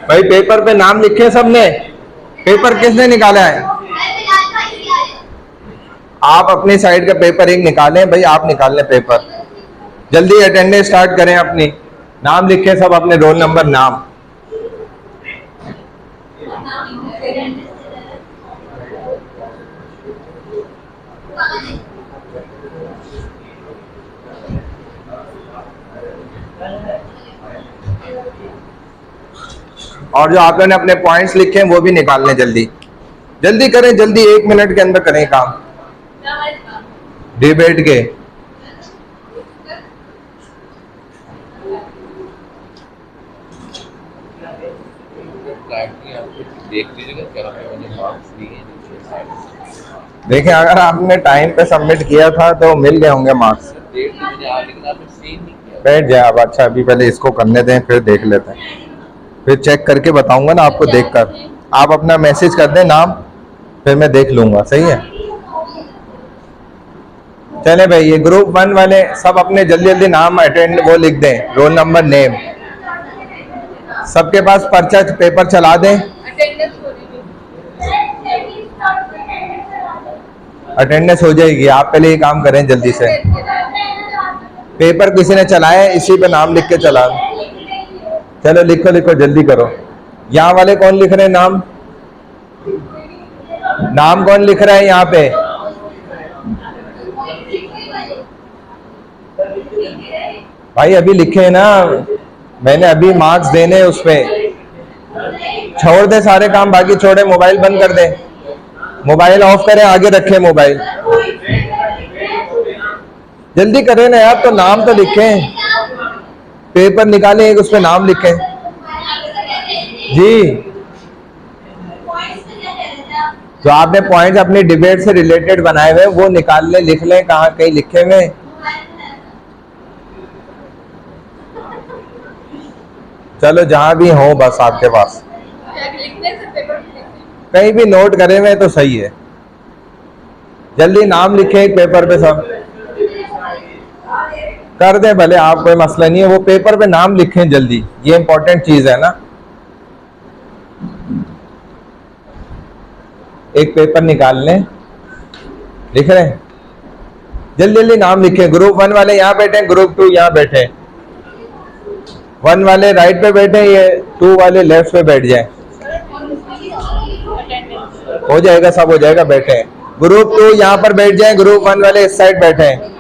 Speaker 1: भाई पेपर पे नाम लिखे सबने? पेपर किसने निकाला है? आप अपनी साइड का पेपर एक निकालें भाई, आप निकाल लें पेपर। जल्दी अटेंडेंस स्टार्ट करें अपनी। नाम लिखें सब अपने, रोल नंबर, नाम। और जो आप लोगों ने अपने पॉइंट्स लिखे हैं वो भी निकाल लें। जल्दी जल्दी करें, जल्दी 1 मिनट के अंदर करें काम डिबेट के। देखें, अगर आपने टाइम पे सबमिट किया था तो मिल गए होंगे मार्क्स। बैठ जाए आप। अच्छा, अभी पहले इसको करने दें, फिर देख लेते हैं, फिर चेक करके बताऊंगा ना आपको देखकर। आप अपना मैसेज कर दें नाम, फिर मैं देख लूंगा। सही है? चले भाई, ये ग्रुप 1 वाले सब अपने जल्दी जल्दी नाम अटेंड वो लिख दें, रोल नंबर, नेम। सबके पास पर्चा पेपर चला दें। अटेंडेंस हो जाएगी। आप पहले ये काम करें जल्दी से। पेपर किसी ने चलाया है, इसी पे नाम लिख के चला। चलो लिखो लिखो, जल्दी करो। यहाँ वाले कौन लिख रहे हैं नाम? नाम कौन लिख रहा है यहाँ पे? भाई अभी लिखे ना, मैंने अभी मार्क्स देने उस पे। छोड़ दे सारे काम, बाकी छोड़े, मोबाइल बंद कर दे, मोबाइल ऑफ करें, आगे रखें मोबाइल। जल्दी करें ना यार। तो नाम तो लिखें, पेपर निकालें एक, उस पे नाम लिखें जी। जो आपने पॉइंट्स अपनी डिबेट से रिलेटेड बनाए हुए वो निकाल लें, लिख लें, कहाँ कहीं लिखे हुए। चलो जहां भी हो बस आपके पास, कहीं भी नोट करे हुए तो सही है। जल्दी नाम लिखें एक पेपर पे, सब कर दे भले आप, कोई मसला नहीं है। वो पेपर पे नाम लिखें जल्दी, ये इंपॉर्टेंट चीज है ना। एक पेपर निकाल लें, लिख रहे हैं, जल्दी जल्दी नाम लिखें। ग्रुप 1 वाले यहाँ बैठे, ग्रुप 2 यहाँ बैठे। 1 वाले राइट पे बैठे, ये 2 वाले लेफ्ट पे बैठ जाए। हो जाएगा, सब हो जाएगा। बैठे ग्रुप 2 यहाँ पर बैठ जाए, ग्रुप 1 वाले इस साइड बैठे हैं।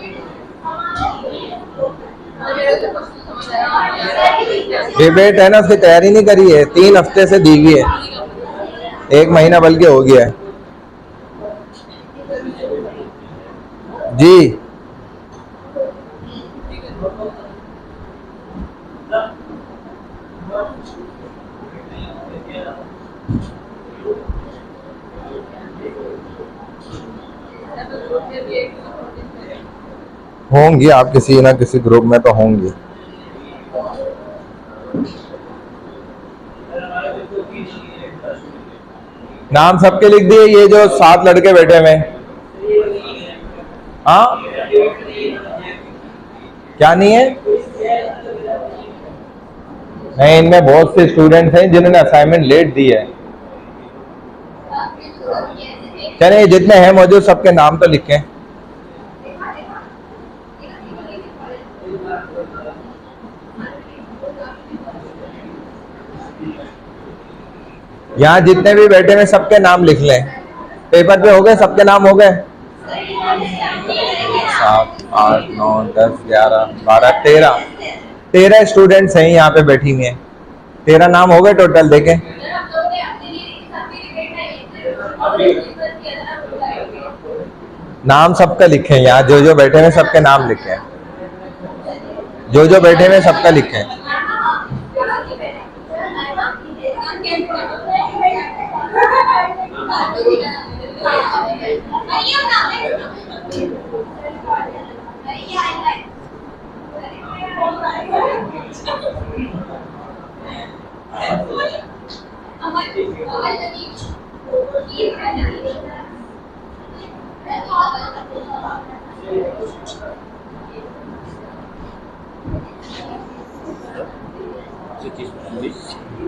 Speaker 1: डिबेट है ना, उसकी तैयारी नहीं करी है, 3 हफ्ते से दी हुई है, 1 महीना बल्कि हो गया है जी। होंगी, आप किसी ना किसी ग्रुप में तो होंगी। नाम सबके लिख दिए, ये जो 7 लड़के बैठे हुए हैं। हाँ, क्या नहीं है? नहीं, इनमें बहुत से स्टूडेंट्स हैं जिन्होंने असाइनमेंट लेट दी है। चलिए, जितने हैं मौजूद सबके नाम तो लिखें। यहाँ जितने भी बैठे हैं सबके नाम लिख लें। पेपर पे हो गए, सबके नाम हो गए? 7, 8, 9, 10, 11, 12, 13 स्टूडेंट्स हैं यहाँ पे बैठी हुई हैं। 13 नाम हो गए टोटल, देखें। नाम सबका लिखें, यहाँ जो जो बैठे हैं सबके नाम लिखें। जो जो बैठे हैं सबका लिखें।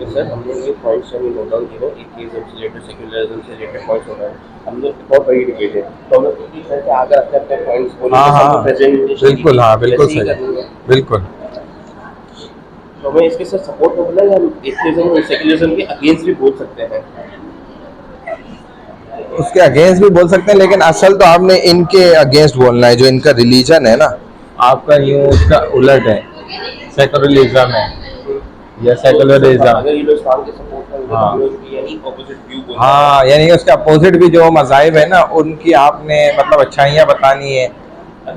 Speaker 8: सर, हम लोग ये पॉइंट्स अभी नोट डाउन किए हैं। एक केस से रिलेटेड, सेक्युलरिज्म से रिलेटेड पॉइंट्स हो रहे हैं। हम लोग बहुत बड़ी डिबेट है, तो हम लोग इसी तरह से आगे अपने अपने पॉइंट्स बोलेंगे।
Speaker 1: हाँ, बिल्कुल, हाँ बिल्कुल सही, बिल्कुल।
Speaker 8: तो हमें इसके साथ सपोर्ट करना है, हम एथियज्म और सेक्युलरिज्म के अगेंस्ट भी बोल सकते हैं।
Speaker 1: उसके अगेंस्ट भी बोल सकते हैं, लेकिन असल तो आपने इनके अगेंस्ट बोलना है। जो इनका रिलीजन है ना, आपका यूं उसका उलट है, सेक्युलरिज्म है या सेक्युलरिज्म।
Speaker 8: अगर ये लोग इस्लाम के सपोर्ट करेंगे तो हम लोग यानी ऑपोजिट व्यू बोलेंगे।
Speaker 1: हाँ, यानी उसके अपोजिट भी जो मज़ाहिब है ना, उनकी आपने मतलब अच्छाइयाँ बतानी है,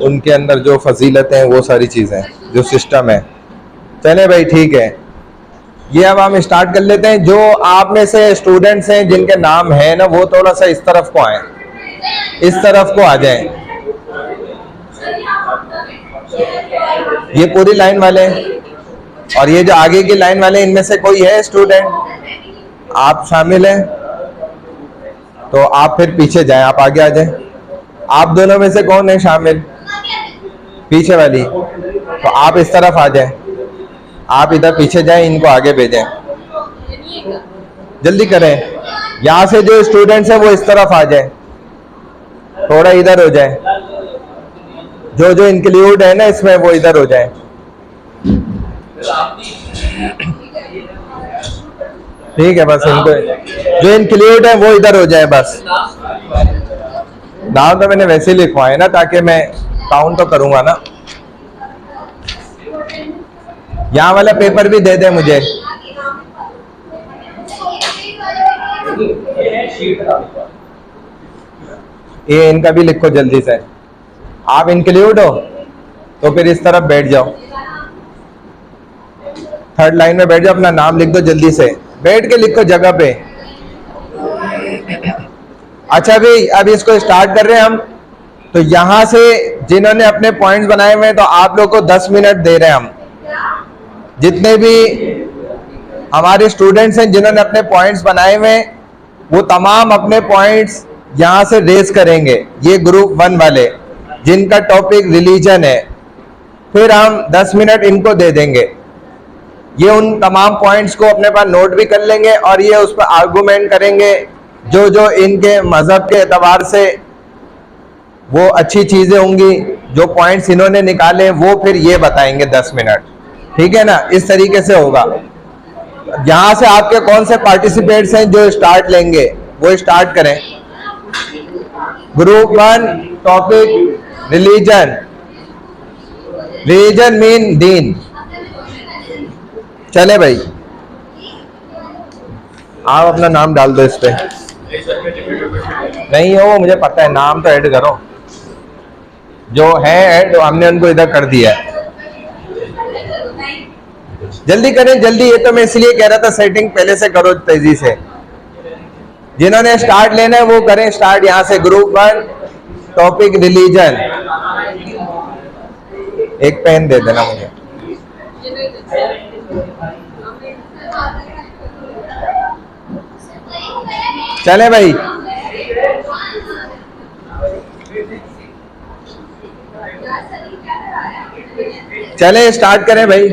Speaker 1: उनके अंदर जो फजीलतें हैं, वो सारी चीज़ें, जो सिस्टम है। चले भाई, ठीक है, ये अब हम स्टार्ट कर लेते हैं। जो आप में से स्टूडेंट्स हैं जिनके नाम है ना, वो थोड़ा सा इस तरफ को आए, इस तरफ को आ जाएं। ये पूरी लाइन वाले और ये जो आगे की लाइन वाले, इनमें से कोई है स्टूडेंट, आप शामिल हैं तो आप फिर पीछे जाएं, आप आगे आ जाएं। आप दोनों में से कौन है शामिल? पीछे वाली, तो आप इस तरफ आ जाएं, आप इधर पीछे जाएं, इनको आगे भेजें। जल्दी करें, यहाँ से जो स्टूडेंट्स हैं वो इस तरफ आ जाएं, थोड़ा इधर हो जाए। जो जो इंक्लूड है ना इसमें, वो इधर हो जाए। ठीक है, बस इनको जो इंक्लूड है वो इधर हो जाए बस। नाम तो मैंने वैसे लिखवाए ना, ताकि मैं काउंट तो करूंगा ना। यहाँ वाला पेपर भी दे दे मुझे। ये इनका भी लिखो जल्दी से। आप इंक्लूड हो तो फिर इस तरफ बैठ जाओ, 3rd लाइन में बैठ जाओ, अपना नाम लिख दो जल्दी से, बैठ के लिखो जगह पे। अच्छा भाई, अब इसको स्टार्ट कर रहे हैं हम। तो यहाँ से जिन्होंने अपने पॉइंट्स बनाए हुए हैं, तो आप लोग को 10 मिनट दे रहे हैं हम। जितने भी हमारे स्टूडेंट्स हैं जिन्होंने अपने पॉइंट्स बनाए हुए हैं, वो तमाम अपने पॉइंट्स यहाँ से रेज करेंगे। ये ग्रुप 1 वाले जिनका टॉपिक रिलीजन है, फिर हम 10 मिनट इनको दे देंगे। ये उन तमाम पॉइंट्स को अपने पास नोट भी कर लेंगे और ये उस पर आर्गूमेंट करेंगे। जो जो इनके मजहब के एतबार से वो अच्छी चीज़ें होंगी, जो पॉइंट्स इन्होंने निकाले, वो फिर ये बताएंगे 10 मिनट। ठीक है ना, इस तरीके से होगा। यहाँ से आपके कौन से पार्टिसिपेंट्स हैं जो स्टार्ट लेंगे, वो स्टार्ट करें। Group 1 topic religion. Religion mean दीन। चले भाई, आप अपना नाम डाल दो इस पे। नहीं हो, मुझे पता है, नाम तो ऐड करो। जो है ऐड, हमने उनको इधर कर दिया है। जल्दी करें, जल्दी। ये तो मैं इसलिए कह रहा था, सेटिंग पहले से करो तेजी से। जिन्होंने स्टार्ट लेना है वो करें स्टार्ट। यहाँ से ग्रुप 1 टॉपिक रिलीजन। एक पेन दे देना मुझे। चले भाई, चले स्टार्ट करें भाई।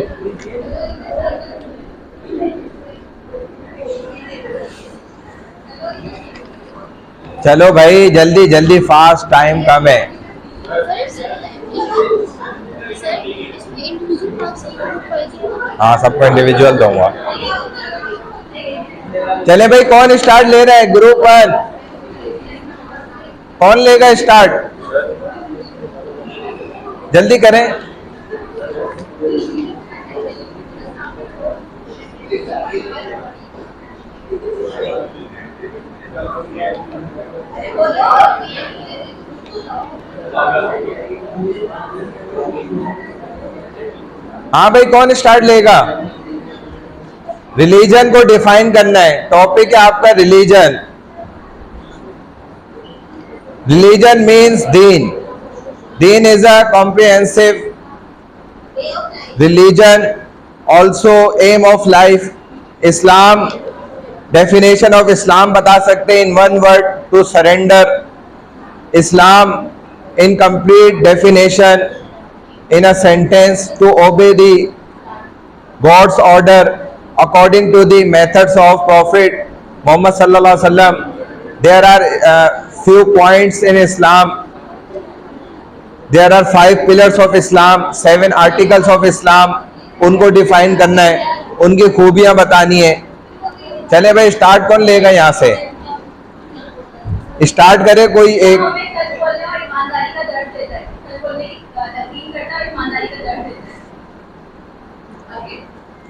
Speaker 1: चलो भाई जल्दी जल्दी, फास्ट, टाइम कम है। हाँ सबको इंडिविजुअल दूंगा। चले भाई, कौन स्टार्ट ले रहा है? ग्रुप 1 कौन लेगा स्टार्ट? जल्दी करें। हाँ भाई, कौन स्टार्ट लेगा? रिलीजन को डिफाइन करना है। टॉपिक है आपका रिलीजन। रिलीजन मीन्स दीन। दीन is a comprehensive religion, also aim of life. Islam, definition of Islam बता सकते हैं in one word, to surrender. Islam in complete definition in a sentence, to obey the God's order according to the methods of Prophet Muhammad sallallahu alaihi wasallam. There are few points in Islam. There are 5 pillars of Islam, 7 articles of Islam. उनको define करना है, उनकी खूबियां बतानी है। चले भाई, start कौन लेगा? यहाँ से स्टार्ट करे कोई एक।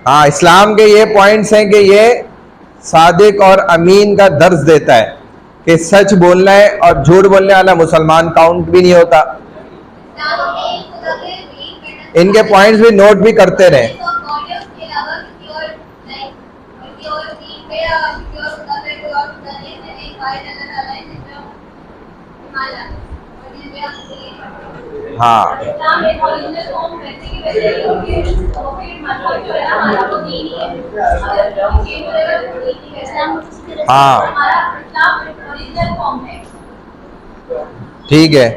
Speaker 1: हाँ, इस्लाम के ये पॉइंट्स हैं कि ये सादिक और अमीन का दर्ज देता है कि सच बोलना है, और झूठ बोलने वाला मुसलमान काउंट भी नहीं होता। इनके पॉइंट्स भी नोट भी करते रहे। हाँ हाँ ठीक है।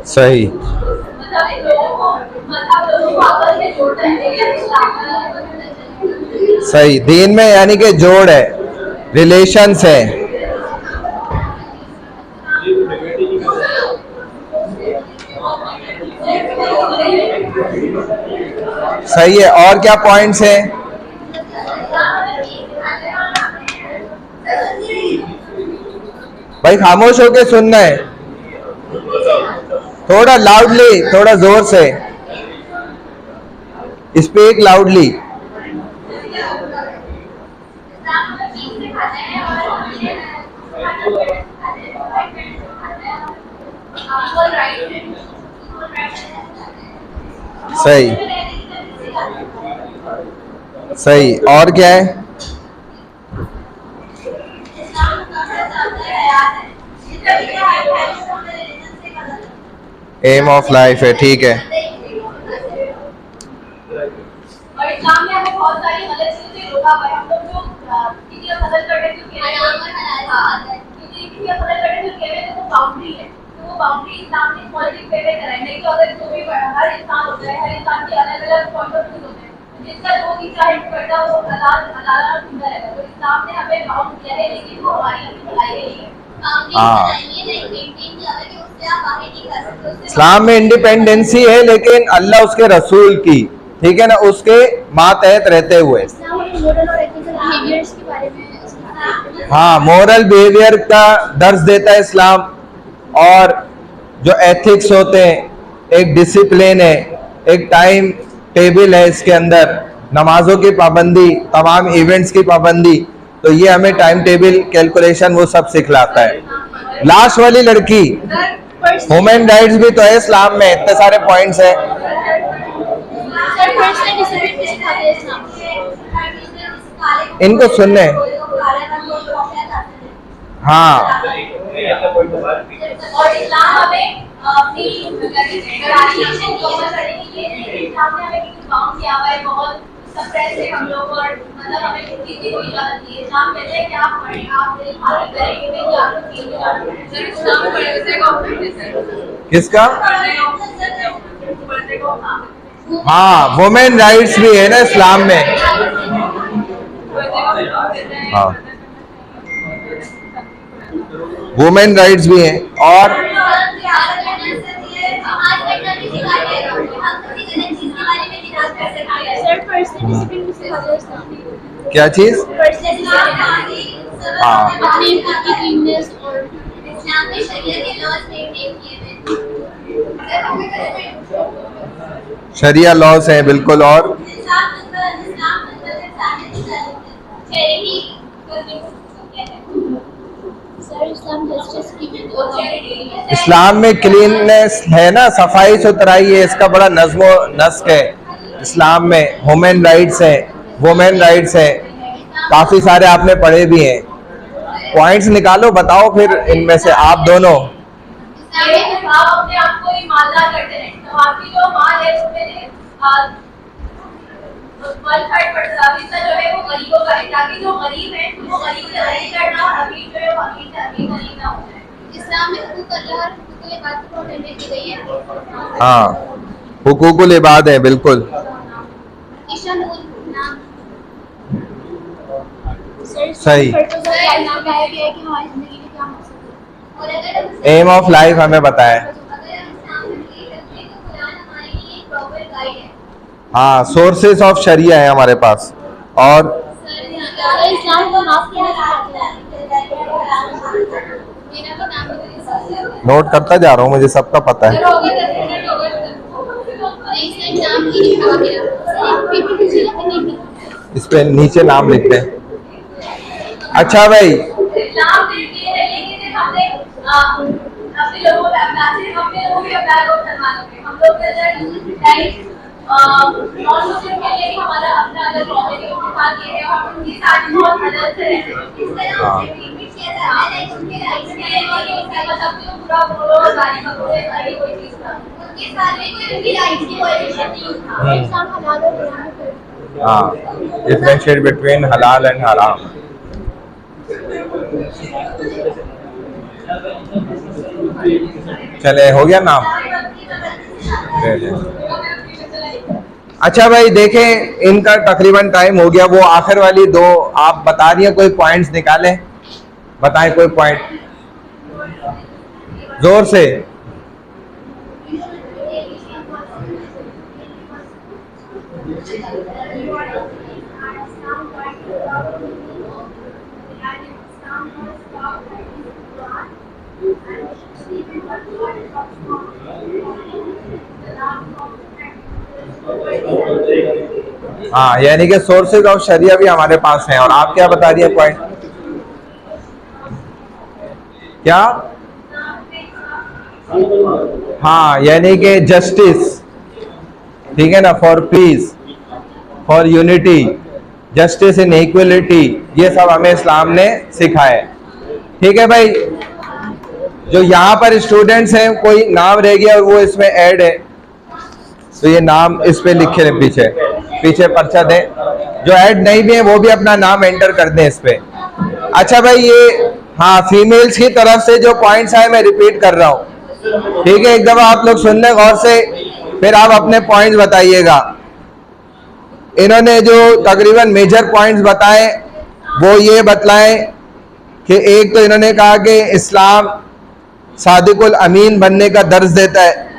Speaker 1: सही, सही। दीन में यानी कि जोड़ है, रिलेशंस है। सही है। और क्या पॉइंट्स हैं? भाई खामोश होके सुनना है, थोड़ा लाउडली, थोड़ा जोर से स्पीक लाउडली। सही, सही। और क्या है? एम ऑफ लाइफ है, ठीक है।
Speaker 2: और इस्लाम में हमें बहुत सारी गलत चीजें रोका हुआ है। हम लोग जो किसी का कदर करते हैं, क्योंकि किसी का कदर करते हैं, तो वो बाउंड्री है, तो वो बाउंड्री इस्लाम ने पॉलिटिक्स पे कराई। नहीं तो अगर जो भी हर इंसान होता है, हर इंसान के अलग अलग पॉइंट ऑफ व्यू होते हैं, जिसका जो भी चाहे करता है वो हलाल सुंदर है। तो इस्लाम ने हमें बाउंड किया है, लेकिन वो हमारी अपनी भलाई के लिए है।
Speaker 1: इस्लाम में इंडिपेंडेंसी है, लेकिन अल्लाह उसके रसूल की, ठीक है ना, उसके मातहत रहते हुए। हाँ, मोरल बिहेवियर का दर्ज देता है इस्लाम। और जो एथिक्स होते हैं, एक डिसिप्लिन है, एक टाइम टेबल है, इसके अंदर नमाजों की पाबंदी, तमाम इवेंट्स की पाबंदी, तो ये हमें टाइम टेबल कैलकुलेशन वो सब सिखलाता है। लास्ट वाली लड़की, ह्यूमन राइट्स भी तो है इस्लाम में, इतने सारे पॉइंट्स हैं। इनको सुनने, हाँ
Speaker 2: और इस्लाम हमें अपनी ग्रेजुएशन इस्लाम ने हमें काउंट किया हुआ है, बहुत सप्रेस है हम लोग, और मतलब हमें किसी की कोई इजाजत नहीं है। इस्लाम कहते हैं कि आप पढ़ें, आप दिल खाली करेंगे नहीं, आपको चीज सर इस्लाम पढ़े से कॉम्प्लीट है
Speaker 1: किसका? हाँ, वुमेन राइट्स भी है ना इस्लाम में। हाँ, वुमेन राइट्स भी हैं। और क्या चीज? हाँ, शरिया लॉस हैं बिल्कुल। और इस्लाम में क्लीननेस है ना, सफाई सुथराई है, इसका बड़ा नज्म नस्क है इस्लाम में। ह्यूमन राइट्स है, वुमेन राइट्स है, काफी सारे आपने पढ़े भी हैं। पॉइंट्स निकालो, बताओ फिर इनमें से आप दोनों।
Speaker 2: अपने आप को ईमानदार करते हैं, तो आपकी जो माल है उसमें 1/3 जो है वो गरीबों का है, ताकि जो गरीब है वो गरीब से गरीब करना, और अमीर जो है वो अमीर से अमीर गरीब ना हो जाए। इस्लाम में हुकूक अल्लाह और हुकूकुल इबाद को अटेंड की गई है।
Speaker 1: हाँ, हुकूकुल इबाद है बिल्कुल। सही। एम ऑफ लाइफ हमें बताया। हाँ, सोर्सेस ऑफ शरिया है हमारे पास। और नोट करता जा रहा हूँ, मुझे सबका पता है। इस पे नीचे नाम लिखते हैं। अच्छा भाई,
Speaker 2: नॉन-मुस्लिम के लिए भी हमारा अपना अलग लॉ है, उनके साथ ये है, और उनके साथ बहुत मदद से रहते हैं। इस तरह से ट्रीटमेंट किया जाता है, उनके राइट्स के लिए उसका मतलब कि पूरा बोलो और गाली पकड़ो, सारी कोई चीज था उनके साथ में, कोई उनकी राइट्स की वायलेशन नहीं था। इस्लाम हलाल और हराम है।
Speaker 1: हाँ, डिफरेंशिएट बिटवीन हलाल एंड हराम। चले, हो गया नाम। अच्छा भाई, देखें इनका तकरीबन टाइम हो गया। वो आखिर वाली दो आप बता रही हैं, कोई पॉइंट्स निकालें, बताएं कोई पॉइंट जोर से। हाँ, यानी कि सोर्सेज ऑफ शरिया भी हमारे पास हैं। और आप क्या बता रही है पॉइंट? क्या? हाँ, यानी कि जस्टिस, ठीक है ना, for piece, for unity, justice in equality, ये सब हमें इस्लाम ने सिखाया है। ठीक है भाई, जो यहाँ पर स्टूडेंट्स हैं, कोई नाम रह गया और वो इसमें ऐड है, तो ये नाम इस पे लिखे रहे, पीछे पर्चा दें। जो ऐड नहीं भी है वो भी अपना नाम एंटर कर दें इस पे। अच्छा भाई, ये हाँ, फीमेल्स की तरफ से जो पॉइंट्स आए मैं रिपीट कर रहा हूँ, ठीक है? एक दफा आप लोग सुन लें गौर से, फिर आप अपने पॉइंट्स बताइएगा। इन्होंने जो तकरीबन मेजर पॉइंट्स बताए वो ये बतलाएं कि एक तो इन्होंने कहा कि इस्लाम सादिकुल अमीन बनने का दर्ज देता है,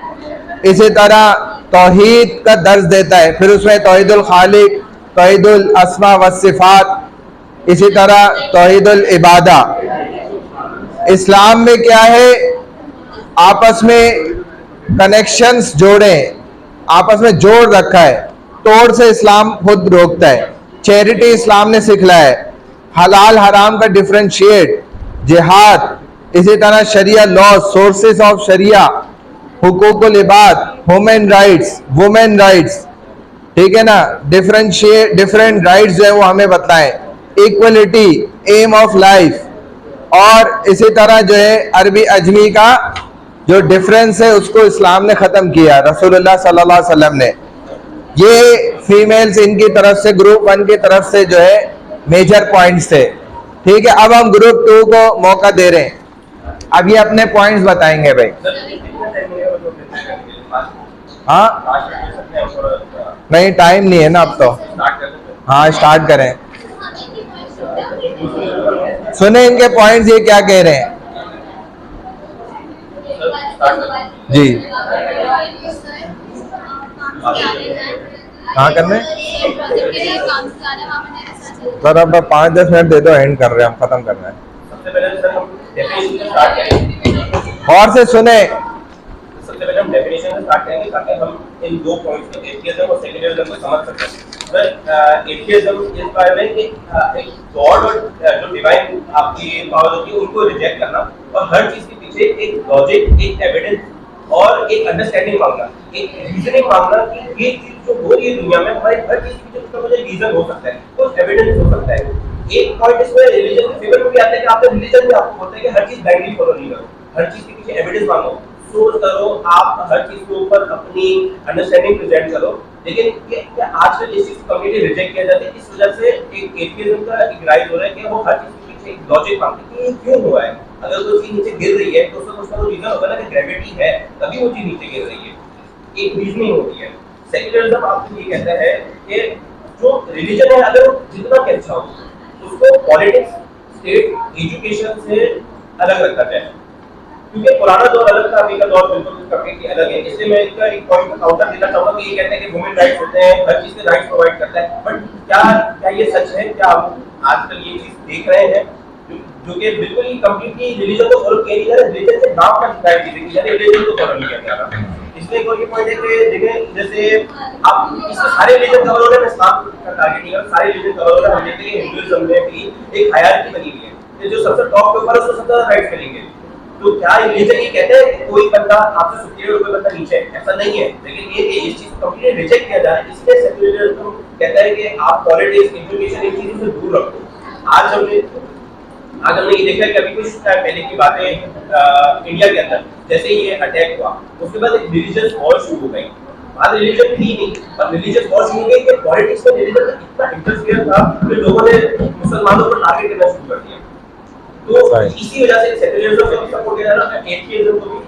Speaker 1: इसी तरह तौहीद का दर्ज देता है, फिर उसमें तौहीदुल खालिक, तौहीदुल अस्मा व सिफात, इसी तरह तौहीदुल इबादा। इस्लाम में क्या है, आपस में कनेक्शंस जोड़े, आपस में जोड़ रखा है, तोड़ से इस्लाम खुद रोकता है। चैरिटी इस्लाम ने सिखलाया है, हलाल हराम का डिफरेंशिएट, जिहाद, इसी तरह शरिया लॉ, सोर्सेस ऑफ शरिया, हुकूकुल इबाद, ह्यूमन राइट्स, वुमेन राइट्स, ठीक है ना, डिफरेंशिएट, डिफरेंट राइट्स जो है वो हमें बताएं, इक्वलिटी, एम ऑफ लाइफ, और इसी तरह जो है अरबी अजमी का जो डिफरेंस है उसको इस्लाम ने ख़त्म किया, रसूलुल्लाह सल्लल्लाहु अलैहि वसल्लम ने। ये फीमेल्स इनकी तरफ से, ग्रुप 1 की तरफ से जो है मेजर पॉइंट्स थे, ठीक है। अब हम ग्रुप 2 को मौका दे रहे हैं, अब ये अपने पॉइंट्स बताएंगे भाई। हाँ नहीं, टाइम नहीं है ना अब तो। हाँ स्टार्ट करें, सुने इनके पॉइंट्स, ये क्या कह रहे हैं जी। कहाँ करने सर, अब 5-10 मिनट दे दो, एंड कर रहे हैं हम, खत्म कर रहे हैं।
Speaker 8: सबसे पहले सर हम डेफिनेशन से स्टार्ट करेंगे,
Speaker 1: और से सुने।
Speaker 8: सबसे पहले हम डेफिनेशन से स्टार्ट करेंगे ताकि हम इन दो पॉइंट्स को, एथियज्म और सेक्युलरिज्म को समझ सकें। सर एथियज्म इस बारे में कि एक गॉड और जो डिवाइन आपकी पावर होती है उनको रिजेक्ट करना, और हर चीज के पीछे एक लॉजिक, एक एविडेंस और एक अंडरस्टैंडिंग मांगना, एक रीजनिंग मांगना कि ये चीज जो हो रही है दुनिया में, हमारी हर चीज के पीछे उसका मुझे रीजन हो सकता है, कुछ एविडेंस हो सकता है। एक पॉइंट इसमें रिलीजन के फेवर में भी आता है कि आपके रिलीजन में आपको बोलते हैं कि हर चीज ब्लाइंडली फॉलो नहीं करो, हर चीज के पीछे एविडेंस मांगो, सोच करो, आप हर चीज के ऊपर अपनी अंडरस्टैंडिंग प्रेजेंट करो। लेकिन क्या आजकल इस चीज को कंप्लीटली रिजेक्ट किया जाता है, इस वजह से एक एथियज्म का एक राइज हो रहा है कि वो हर चीज के पीछे एक लॉजिक मांगते हैं कि ये क्यों हुआ है। अगर कोई चीज नीचे गिर रही है तो उसका कुछ ना कुछ रीजन होगा ना, कि ग्रेविटी है तभी वो चीज नीचे गिर रही है, एक रीजनिंग होती है। सेक्युलरिज्म आपको ये कहता है कि जो रिलीजन है अगर वो जितना भी अच्छा हो उसको पॉलिटिक्स, स्टेट, एजुकेशन से अलग रखा जाए, क्योंकि पुराना दौर अलग था, अभी का दौर बिल्कुल कंप्लीटली अलग है। इसलिए मैं इसका एक पॉइंट काउंटर देना चाहूंगा कि ये कहते हैं कि वुमेन राइट्स होते हैं, हर चीज के राइट्स प्रोवाइड करता है, बट क्या ये सच है? क्या हम आजकल ये चीज देख रहे हैं जो कि बिल्कुल ही कंप्लीटली रिलीजन को फॉलो किया नहीं जा रहा, रिलीजन के नाम पर डिसाइड की जाती है, रिलीजन को फॉलो नहीं किया जा रहा। इसलिए एक और ये पॉइंट है कि देखिए जैसे आप इसमें सारे रिलीजन कवर हो रहे हैं, इस्लाम का टारगेट नहीं है, सारे रिलीजन कवर हो रहे हैं। हम देखते हैं कि हिंदुइज्म में भी एक हायरार्की बनी हुई है, जो सबसे टॉप के ऊपर है उसको सबसे ज्यादा राइट्स मिलेंगे। तो क्या रिलीजन ये कहते हैं कि कोई बंदा आपसे सुपीरियर और कोई बंदा नीचे है? ऐसा नहीं है, लेकिन ये कि इस चीज को कंप्लीटली रिजेक्ट किया जा रहा है। इसलिए सेक्युलरिज्म कहता है कि आप पॉलिटिक्स, एजुकेशन, इन चीजों से दूर रखो। आज हमने ये देखा कि अभी कुछ टाइम पहले की बातें इंडिया के अंदर जैसे ये अटैक हुआ, उसके बाद एक रिलीजियस वॉर शुरू हो गई। बाद रिलीजन थी नहीं, पर रिलीजियस वॉर शुरू हो गई कि पॉलिटिक्स में रिलीजन का इतना इंटरफेयर था कि लोगों ने मुसलमानों को टारगेट करना शुरू कर दिया। तो इसी वजह से सेक्युलरिज्म को भी सपोर्ट किया जा रहा है, एथियज्म को भी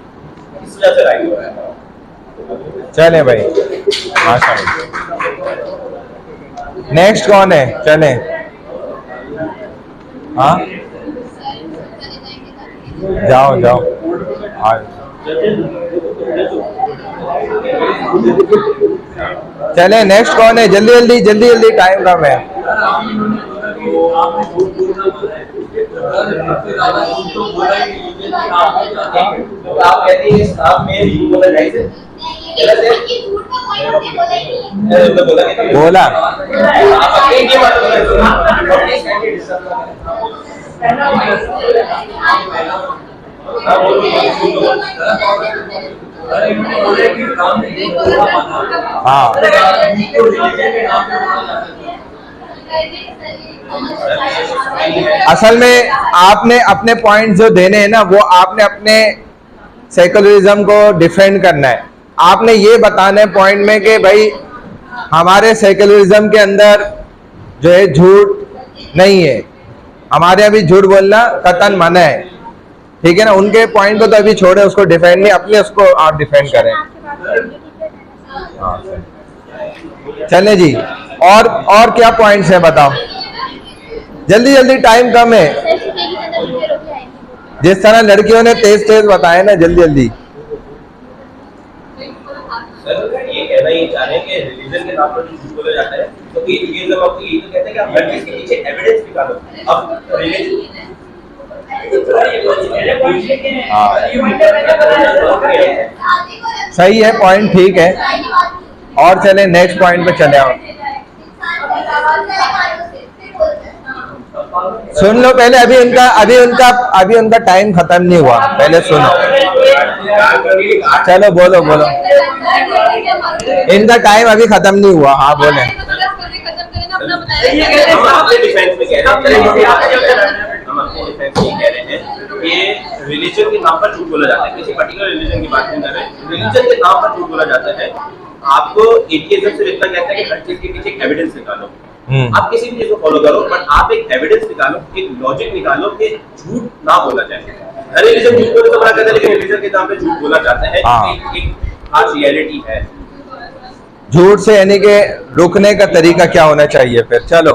Speaker 8: इस वजह से राइट हो रहा है।
Speaker 1: चले भाई, माशाल्लाह। नेक्स्ट कौन है? चले। हाँ जाओ जाओ, चले। नेक्स्ट कौन है? जल्दी जल्दी जल्दी जल्दी, टाइम कम है।
Speaker 8: आप कहते हैं इस्लाम में झूठ बोला जायज है?
Speaker 1: बोला हाँ, असल में आपने अपने पॉइंट जो देने हैं ना, वो आपने अपने सेकुलरिज्म को डिफेंड करना है। आपने ये बताना है पॉइंट में कि भाई हमारे सेकुलरिज्म के अंदर जो है झूठ नहीं है, हमारे अभी झूठ बोलना कतन मना है, ठीक है ना। उनके पॉइंट को तो अभी छोड़े, उसको डिफेंड नहीं, अपने उसको आप डिफेंड करें। हाँ चले जी, और क्या पॉइंट्स हैं बताओ, जल्दी जल्दी, टाइम कम है। जिस तरह लड़कियों ने तेज तेज बताए ना, जल्दी जल्दी।
Speaker 8: सर ये कहना ये चाह रहे हैं कि रिलीजन के नाम पर जो झूठ बोला जाता है, तो एथियज्म आपको ये तो कहता है कि आप हर चीज के पीछे एविडेंस निकालो। अब रिलीजन
Speaker 1: सही है, पॉइंट ठीक है। और चले नेक्स्ट पॉइंट पे चले आओ। सुन लो पहले, अभी उनका टाइम खत्म नहीं हुआ, पहले सुनो। चलो बोलो बोलो, इनका टाइम अभी खत्म नहीं हुआ। हाँ बोले।
Speaker 8: हम अपने डिफेंस में कह रहे हैं कि रिलीजन के नाम पर झूठ बोला जाता है, किसी पर्टिकुलर रिलीजन की बात नहीं कर रहे, रिलीजन के नाम पर झूठ बोला जाता है। आपको एटीएज्म से इतना कहता है कि हर चीज के पीछे एक एविडेंस निकालो, आप किसी भी चीज को फॉलो करो, बट आप एक एविडेंस निकालो, एक लॉजिक निकालो कि झूठ ना बोला जाए। हर रिलीजन झूठ बोलने से मना करता है, लेकिन रिलीजन के नाम पे झूठ बोला जाता है। एक खास रियलिटी है
Speaker 1: झूठ से, यानी कि रुकने का तरीका क्या होना चाहिए फिर। चलो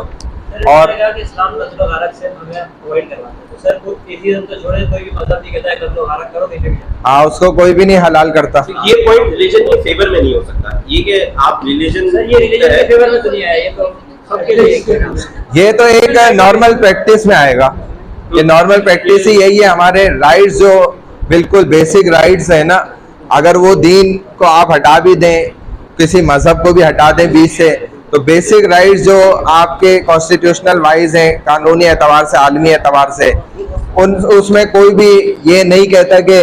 Speaker 1: और
Speaker 6: इस्लाम नस्ल गारक से हमें अवॉइड करवाते हैं, तो सर कोई एथीज्म तो छोड़े, कोई भी मजहब नहीं कहता है नस्ल गारक करो, नहीं भी
Speaker 1: हाँ, उसको कोई भी नहीं हलाल करता।
Speaker 8: ये पॉइंट रिलीजन के फेवर में नहीं हो सकता, ये कि आप रिलीजन
Speaker 6: सर ये रिलीजन के फेवर में तो नहीं आया, ये तो सबके लिए एक है।
Speaker 1: ये तो एक नॉर्मल प्रैक्टिस में आएगा। ये नॉर्मल प्रैक्टिस ही यही है। हमारे राइट्स जो बिल्कुल बेसिक राइट्स है ना, अगर वो दीन को आप हटा भी दें, किसी मजहब को भी हटा दें बीच से, तो बेसिक राइट्स जो आपके कॉन्स्टिट्यूशनल वाइज हैं, कानूनी एतबार से, आलमी एतबार से, उसमें कोई भी ये नहीं कहता कि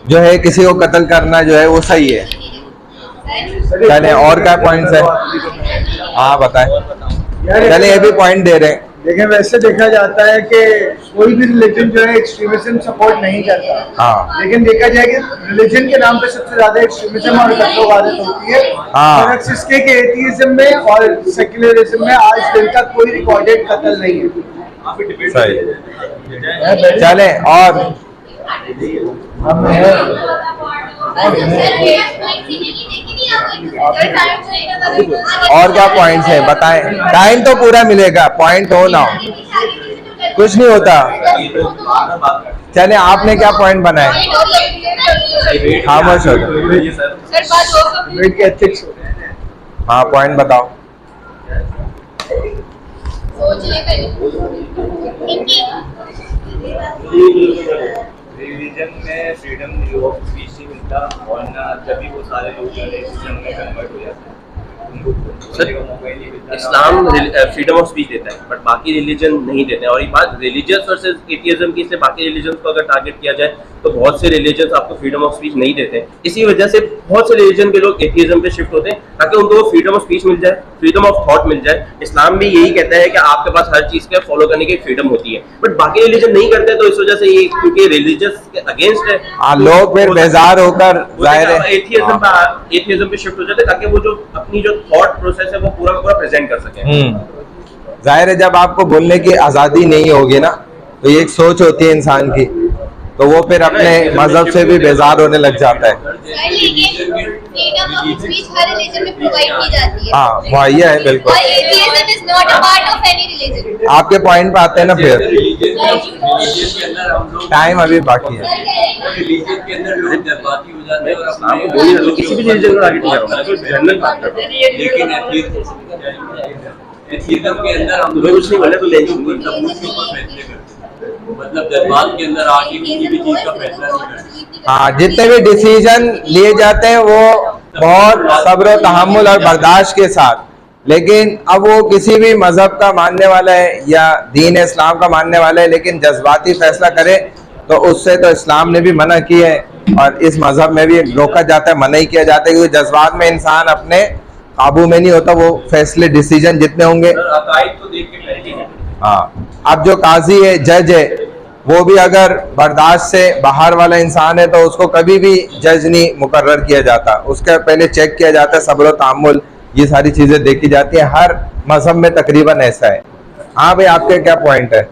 Speaker 1: जो है किसी को कत्ल करना जो है वो सही है। चले और क्या पॉइंट्स है? हाँ बताएं। चले ये भी पॉइंट दे रहे हैं।
Speaker 5: देखिए वैसे देखा जाता है कि कोई भी रिलीजन जो है एक्सट्रीमिज्म सपोर्ट नहीं करता।
Speaker 1: हाँ।
Speaker 5: लेकिन देखा जाए कि रिलीजन के नाम पे सबसे ज्यादा एक्सट्रीमिज्म और कट्टरवाद होती है।
Speaker 1: हाँ।
Speaker 5: फर्क इसके कि एथीइज्म में और सेक्युलरिज्म में आज दिन तक कोई रिकॉर्डेड कत्ल नहीं है।
Speaker 1: सही। चले और और क्या पॉइंट्स हैं बताएं। टाइम तो पूरा मिलेगा, पॉइंट हो ना हो, कुछ नहीं होता। चले आपने क्या पॉइंट बनाए? खामोश हो गए। हाँ पॉइंट बताओ।
Speaker 9: रिलीजन में फ्रीडम ऑफ स्पीच नहीं मिलता, और ना जब वो सारे लोग जो रिलीजन में कन्वर्ट हो जाते हैं उनको बोलने का मौका ही नहीं मिलता।
Speaker 8: इस्लाम फ्रीडम ऑफ स्पीच देता है, बट बाकी रिलीजन नहीं देते हैं। और ये बात रिलीजियस वर्सेस एथीइज्म की, इसलिए बाकी रिलीजन को अगर टारगेट किया जाए तो बहुत से रिलीजन आपको फ्रीडम ऑफ स्पीच नहीं देते। इसी वजह से बहुत से रिलीजन के लोग एथीइज्म पे शिफ्ट होते हैं, ताकि उनको फ्रीडम ऑफ स्पीच मिल जाए, फ्रीडम ऑफ थॉट मिल जाए। इस्लाम भी यही कहता है कि आपके पास हर चीज के फॉलो करने की फ्रीडम होती है, बट बाकी रिलीजन नहीं करते, तो इस वजह से ये क्योंकि रिलीजियस के अगेंस्ट है,
Speaker 1: लोग फिर बेजार होकर
Speaker 8: एथीइज्म पे शिफ्ट हो जाते हैं, ताकि वो जो अपनी जो थॉट प्रोसेस है वो पूरा का पूरा प्रेजेंट कर सके।
Speaker 1: जाहिर है जब आपको बोलने की आजादी नहीं होगी ना, तो ये एक सोच होती है इंसान की, तो वो फिर अपने मजहब से भी बेजार होने लग जाता है। हाँ मुहैया है बिल्कुल। आपके पॉइंट पे आते हैं ना फिर। टाइम अभी बाकी है।
Speaker 9: रिलीजन के अंदर लोग जज्बाती हो जाते हैं और अपने
Speaker 8: किसी भी रिलीजन को टारगेट नहीं करूंगा, जनरल बात कर रहा हूं।
Speaker 9: लेकिन एथीइज्म के अंदर हम
Speaker 8: तुम्हें कुछ नहीं बोले तो ले
Speaker 9: मतलब जज्बात के अंदर आके किसी भी चीज का फैसला नहीं करते।
Speaker 1: हाँ, जितने भी डिसीजन लिए जाते हैं वो बहुत सब्र तहम्मुल और बर्दाश्त के साथ, लेकिन अब वो किसी भी मजहब का मानने वाला है या दीन इस्लाम का मानने वाला है, लेकिन जज्बाती फैसला करे तो उससे तो इस्लाम ने भी मना की है और इस मजहब में भी रोका जाता है, मना ही किया जाता है, क्योंकि जज्बात में इंसान अपने काबू में नहीं होता। वो फैसले डिसीजन जितने होंगे, हाँ, अब जो काजी है, जज है, वो भी अगर बर्दाश्त से बाहर वाला इंसान है तो उसको कभी भी जज नहीं मुकर्रर किया जाता, उसका पहले चेक किया जाता है, सब्र तहम्मुल, ये सारी चीजें देखी जाती है। हर मजहब में तकरीबन ऐसा है। हाँ भाई, आपके क्या पॉइंट है?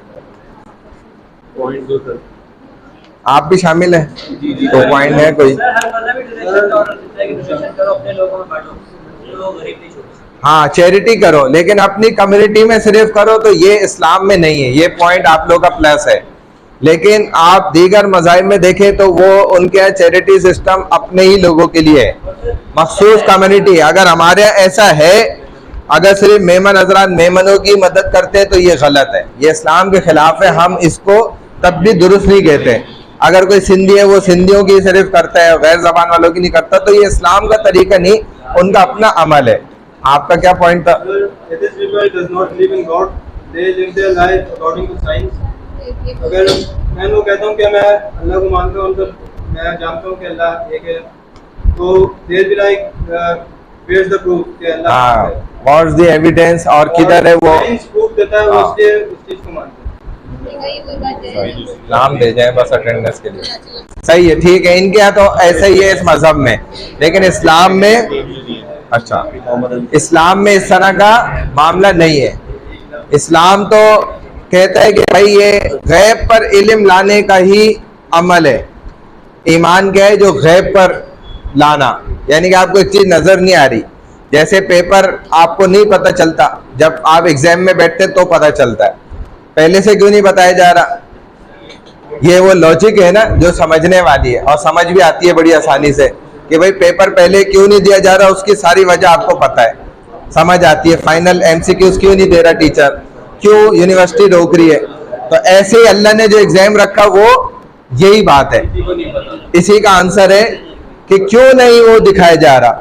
Speaker 9: पॉइंट दो सर,
Speaker 1: आप भी शामिल हैं? तो पॉइंट है कोई? हाँ, चैरिटी करो, लेकिन अपनी कम्युनिटी में सिर्फ करो, तो ये इस्लाम में नहीं है। ये पॉइंट आप लोग का प्लस है। लेकिन आप दीगर मज़ाहिब में देखें तो वो उनके यहाँ चैरिटी सिस्टम अपने ही लोगों के लिए है, मखसूस कम्युनिटी। अगर हमारे यहाँ ऐसा है, अगर सिर्फ मेमन हजरात मेमनों की मदद करते हैं तो ये गलत है, ये इस्लाम के खिलाफ है। हम इसको तब भी दुरुस्त नहीं कहते। अगर कोई सिंधी है वो सिंधियों की सिर्फ करता है, गैर जबान वालों की नहीं करता, तो ये इस्लाम का तरीका नहीं, उनका अपना अमल है। आपका क्या पॉइंट था?
Speaker 5: they live their life according to science. अगर मैं वो कहता हूँ कि मैं अल्लाह को मानता हूँ, तो मैं जानता हूँ कि अल्लाह एक है, तो they'll be like where's the proof कि अल्लाह
Speaker 1: हाँ, what's the evidence, और किधर है वो
Speaker 5: साइंस प्रूफ देता है, वो
Speaker 1: हाँ।
Speaker 5: इसलिए उस चीज को मानते हैं।
Speaker 1: नाम दे जाए बस अटेंडेंस के लिए। सही है, ठीक है, इनके यहाँ तो ऐसा ही है इस मजहब में, लेकिन इस्लाम में, अच्छा, इस्लाम में इस तरह का मामला नहीं है। इस्लाम तो कहता है कि भाई ये गैब पर इल्म लाने का ही अमल है। ईमान क्या है? जो गैब पर लाना, यानी कि आपको एक चीज नजर नहीं आ रही, जैसे पेपर आपको नहीं पता चलता, जब आप एग्जाम में बैठते तो पता चलता है, पहले से क्यों नहीं बताया जा रहा? ये वो लॉजिक है ना जो समझने वाली है, और समझ भी आती है बड़ी आसानी से कि भाई पेपर पहले क्यों नहीं दिया जा रहा, उसकी सारी वजह आपको पता है, समझ आती है। फाइनल एमसीक्यूज क्यों नहीं दे रहा टीचर, क्यों यूनिवर्सिटी रोक रही है, तो ऐसे ही अल्लाह ने जो एग्जाम रखा वो यही बात है, इसी का आंसर है कि क्यों नहीं वो दिखाया जा रहा।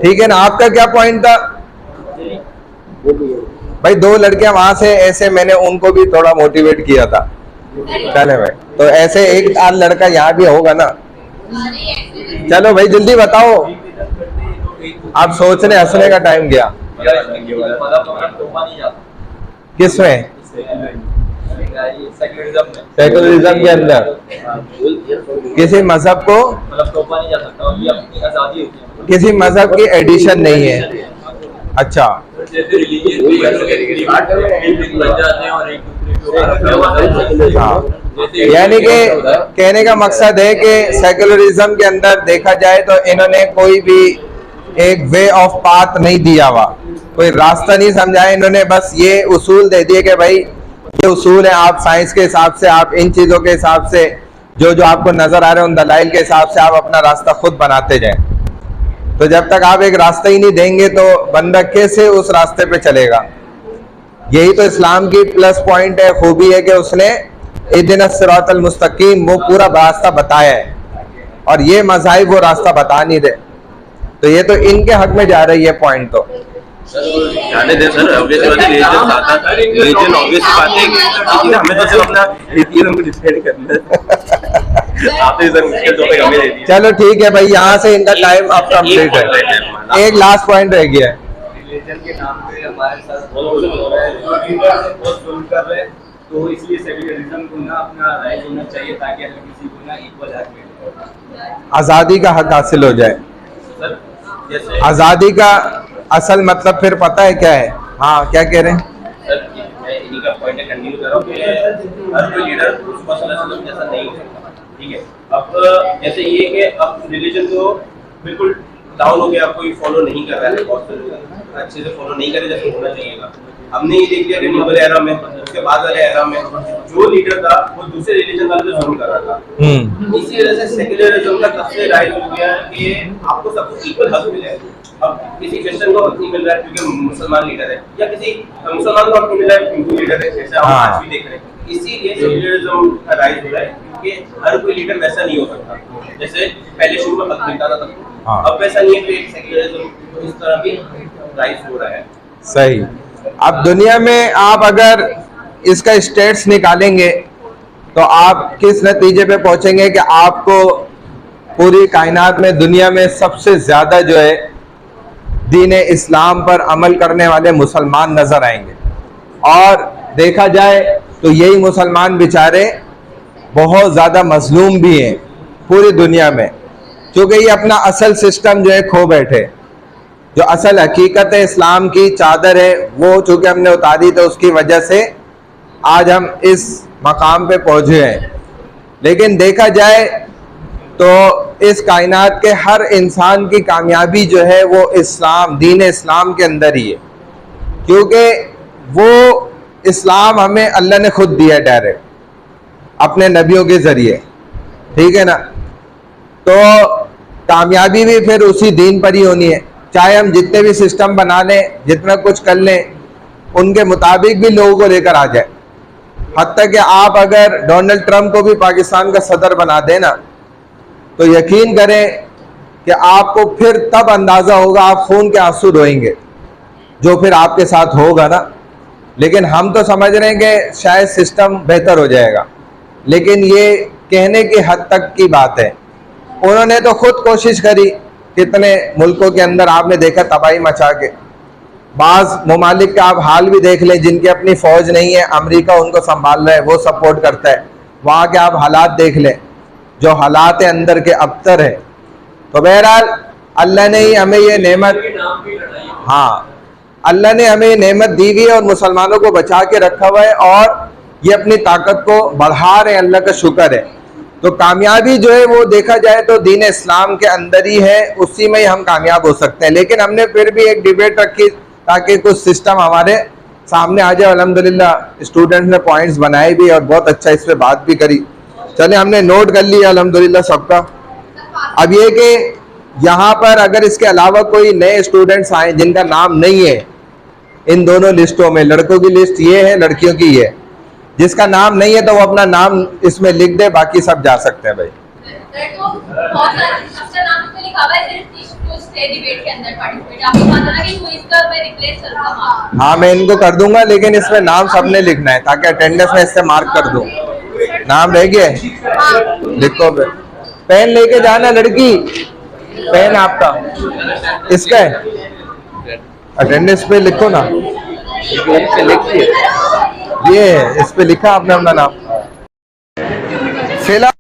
Speaker 1: ठीक है ना? आपका क्या पॉइंट था भाई? दो लड़कियां वहां से ऐसे, मैंने उनको भी थोड़ा मोटिवेट किया था, चले भाई, तो ऐसे एक आध लड़का यहाँ भी होगा ना। चलो भाई जल्दी बताओ, आप सोचने हंसने का टाइम गया। किसमें? सेकुलरिज्म के अंदर किसी मजहब को, किसी मजहब की एडिशन नहीं है। अच्छा, हाँ, यानी कि कहने का मकसद है कि सेकुलरिज्म के अंदर देखा जाए तो इन्होंने कोई भी एक वे ऑफ पाथ नहीं दिया हुआ, कोई रास्ता नहीं समझाया इन्होंने, बस ये उसूल दे दिए कि भाई ये उसूल है, आप साइंस के हिसाब से, आप इन चीजों के हिसाब से, जो जो आपको नजर आ रहे हैं उन दलाइल के हिसाब से आप अपना रास्ता खुद बनाते जाएं। तो जब तक आप एक रास्ता ही नहीं देंगे तो बंदा कैसे उस रास्ते पे चलेगा? यही तो इस्लाम की प्लस पॉइंट है, खूबी है कि उसने इहदिना सिरातल मुस्तकीम, वो पूरा रास्ता बताया है, और ये मज़ाहिब वो रास्ता बता नहीं रहे, तो ये तो इनके हक में जा रही है पॉइंट। तो
Speaker 8: जाने दे सर, ऑब्वियसली बात है, रिलीजन आता है, रिलीजन ऑब्वियस बात है कि हमें तो सिर्फ अपना एथीज़म को डिफेंड करना है। आपने सर मुश्किल टॉपिक हमें दे दिया।
Speaker 1: चलो ठीक है भाई, यहाँ से इनका टाइम अब कंप्लीट है, एक लास्ट पॉइंट रह गया है।
Speaker 9: रिलीजन के नाम पे हमारे साथ बहुत हो रहा है, बहुत जुल्म कर रहे हैं, तो इसलिए सेकुलरिज्म को ना अपना राइट होना चाहिए ताकि हर किसी को ना इक्वल हक मिले,
Speaker 1: आज़ादी का हक हासिल हो जाए।
Speaker 9: सर जैसे
Speaker 1: आज़ादी का असल मतलब फिर पता है क्या है? हाँ, क्या कह रहे हैं?
Speaker 8: सर मैं इन्हीं का पॉइंट कंटिन्यू कर रहा हूँ कि हर कोई लीडर रसूलुल्लाह सल्लल्लाहु अलैहि वसल्लम जैसा नहीं हो सकता, ठीक है। अब जैसे ये कि अब रिलीजन को बिल्कुल डाउन हो गया, कोई फॉलो नहीं कर रहा है, बहुत से लोग अच्छे से फॉलो नहीं करे जैसे होना चाहिएगा। हमने ये देख लिया रिन्यूएबल एरा में, उसके बाद वाले एरा में जो लीडर था वो दूसरे रिलीजन वाले पे जुल्म कर रहा था। इसी वजह से सेकुलरिज्म का तब से राइज हो गया कि आपको सबको इक्वल हक मिले। अब किसी क्रिश्चियन को हक नहीं मिल रहा है क्योंकि मुसलमान लीडर है, या किसी मुसलमान को हक नहीं मिल रहा है हिंदू लीडर है, जैसे हम आज भी देख रहे हैं। इसीलिए सेकुलरिज्म का राइज हो रहा है क्योंकि हर कोई लीडर वैसा नहीं हो सकता, जैसे पहले शुरू में हक मिलता था सबको, अब वैसा नहीं है, तो एक सेकुलरिज्म इस तरह भी राइज हो रहा है।
Speaker 1: सही। अब दुनिया में आप अगर इसका स्टेट्स निकालेंगे तो आप किस नतीजे पे पहुंचेंगे कि आपको पूरी कायनात में, दुनिया में सबसे ज्यादा जो है दीन इस्लाम पर अमल करने वाले मुसलमान नजर आएंगे। और देखा जाए तो यही मुसलमान बेचारे बहुत ज़्यादा मजलूम भी हैं पूरी दुनिया में, क्योंकि ये अपना असल सिस्टम जो है खो बैठे। जो असल हकीकत है इस्लाम की चादर है वो चूँकि हमने उतारी, तो उसकी वजह से आज हम इस मकाम पे पहुँचे हैं। लेकिन देखा जाए तो इस कायनात के हर इंसान की कामयाबी जो है वो इस्लाम, दीन इस्लाम के अंदर ही है, क्योंकि वो इस्लाम हमें अल्लाह ने खुद दिया डायरेक्ट अपने नबियों के ज़रिए, ठीक है ना। तो कामयाबी भी फिर उसी दीन पर ही होनी है, चाहे हम जितने भी सिस्टम बना लें, जितना कुछ कर लें, उनके मुताबिक भी लोगों को लेकर आ जाए। हत्ता कि आप अगर डोनाल्ड ट्रंप को भी पाकिस्तान का सदर बना देना तो यकीन करें कि आपको फिर तब अंदाज़ा होगा, आप खून के आंसू रोएंगे जो फिर आपके साथ होगा ना। लेकिन हम तो समझ रहे हैं कि शायद सिस्टम बेहतर हो जाएगा, लेकिन ये कहने की हद तक की बात है। उन्होंने तो खुद कोशिश करी, कितने मुल्कों के अंदर आपने देखा तबाही मचा के। बाज़ ममालिक का आप हाल भी देख लें जिनकी अपनी फ़ौज नहीं है, अमेरिका उनको संभाल रहा है, वो सपोर्ट करता है। वहाँ के आप हालात देख लें, जो हालात अंदर के अबतर है। तो बहरहाल अल्लाह ने ही हमें ये नेमत, हाँ, अल्लाह ने हमें ये नेमत दी हुई है और मुसलमानों को बचा के रखा हुआ है और ये अपनी ताकत को बढ़ा रहे हैं, अल्लाह का शुक्र है। तो कामयाबी जो है वो देखा जाए तो दीन इस्लाम के अंदर ही है, उसी में ही हम कामयाब हो सकते हैं। लेकिन हमने फिर भी एक डिबेट रखी ताकि कुछ सिस्टम हमारे सामने आ जाए। अल्हम्दुलिल्लाह स्टूडेंट्स ने पॉइंट्स बनाए भी और बहुत अच्छा इस पर बात भी करी। चले, हमने नोट कर लिया अल्हम्दुलिल्लाह सबका। अब ये कि यहाँ पर अगर इसके अलावा कोई नए स्टूडेंट्स आए जिनका नाम नहीं है इन दोनों लिस्टों में, लड़कों की लिस्ट ये है, लड़कियों की ये है, जिसका नाम नहीं है तो वो अपना नाम इसमें लिख दे, बाकी सब जा सकते हैं भाई।
Speaker 2: तो बहुत सारे सबका नाम इसमें लिखा हुआ है, सिर्फ 30 डिबेट के अंदर पार्टिसिपेट। आपको पता ना कि कोई इसका मैं रिप्लेस करूंगा।
Speaker 1: हाँ, मैं इनको कर दूंगा, लेकिन इसमें नाम सबने लिखना है ताकि अटेंडेंस में इससे मार्क कर दूं। नाम रह गया, लिखो। पेन लेके जाना लड़की, पेन आपका, इसका है, अटेंडेंस पे लिखो ना, ये इस पे लिखा आपने अपना नाम। फिलहाल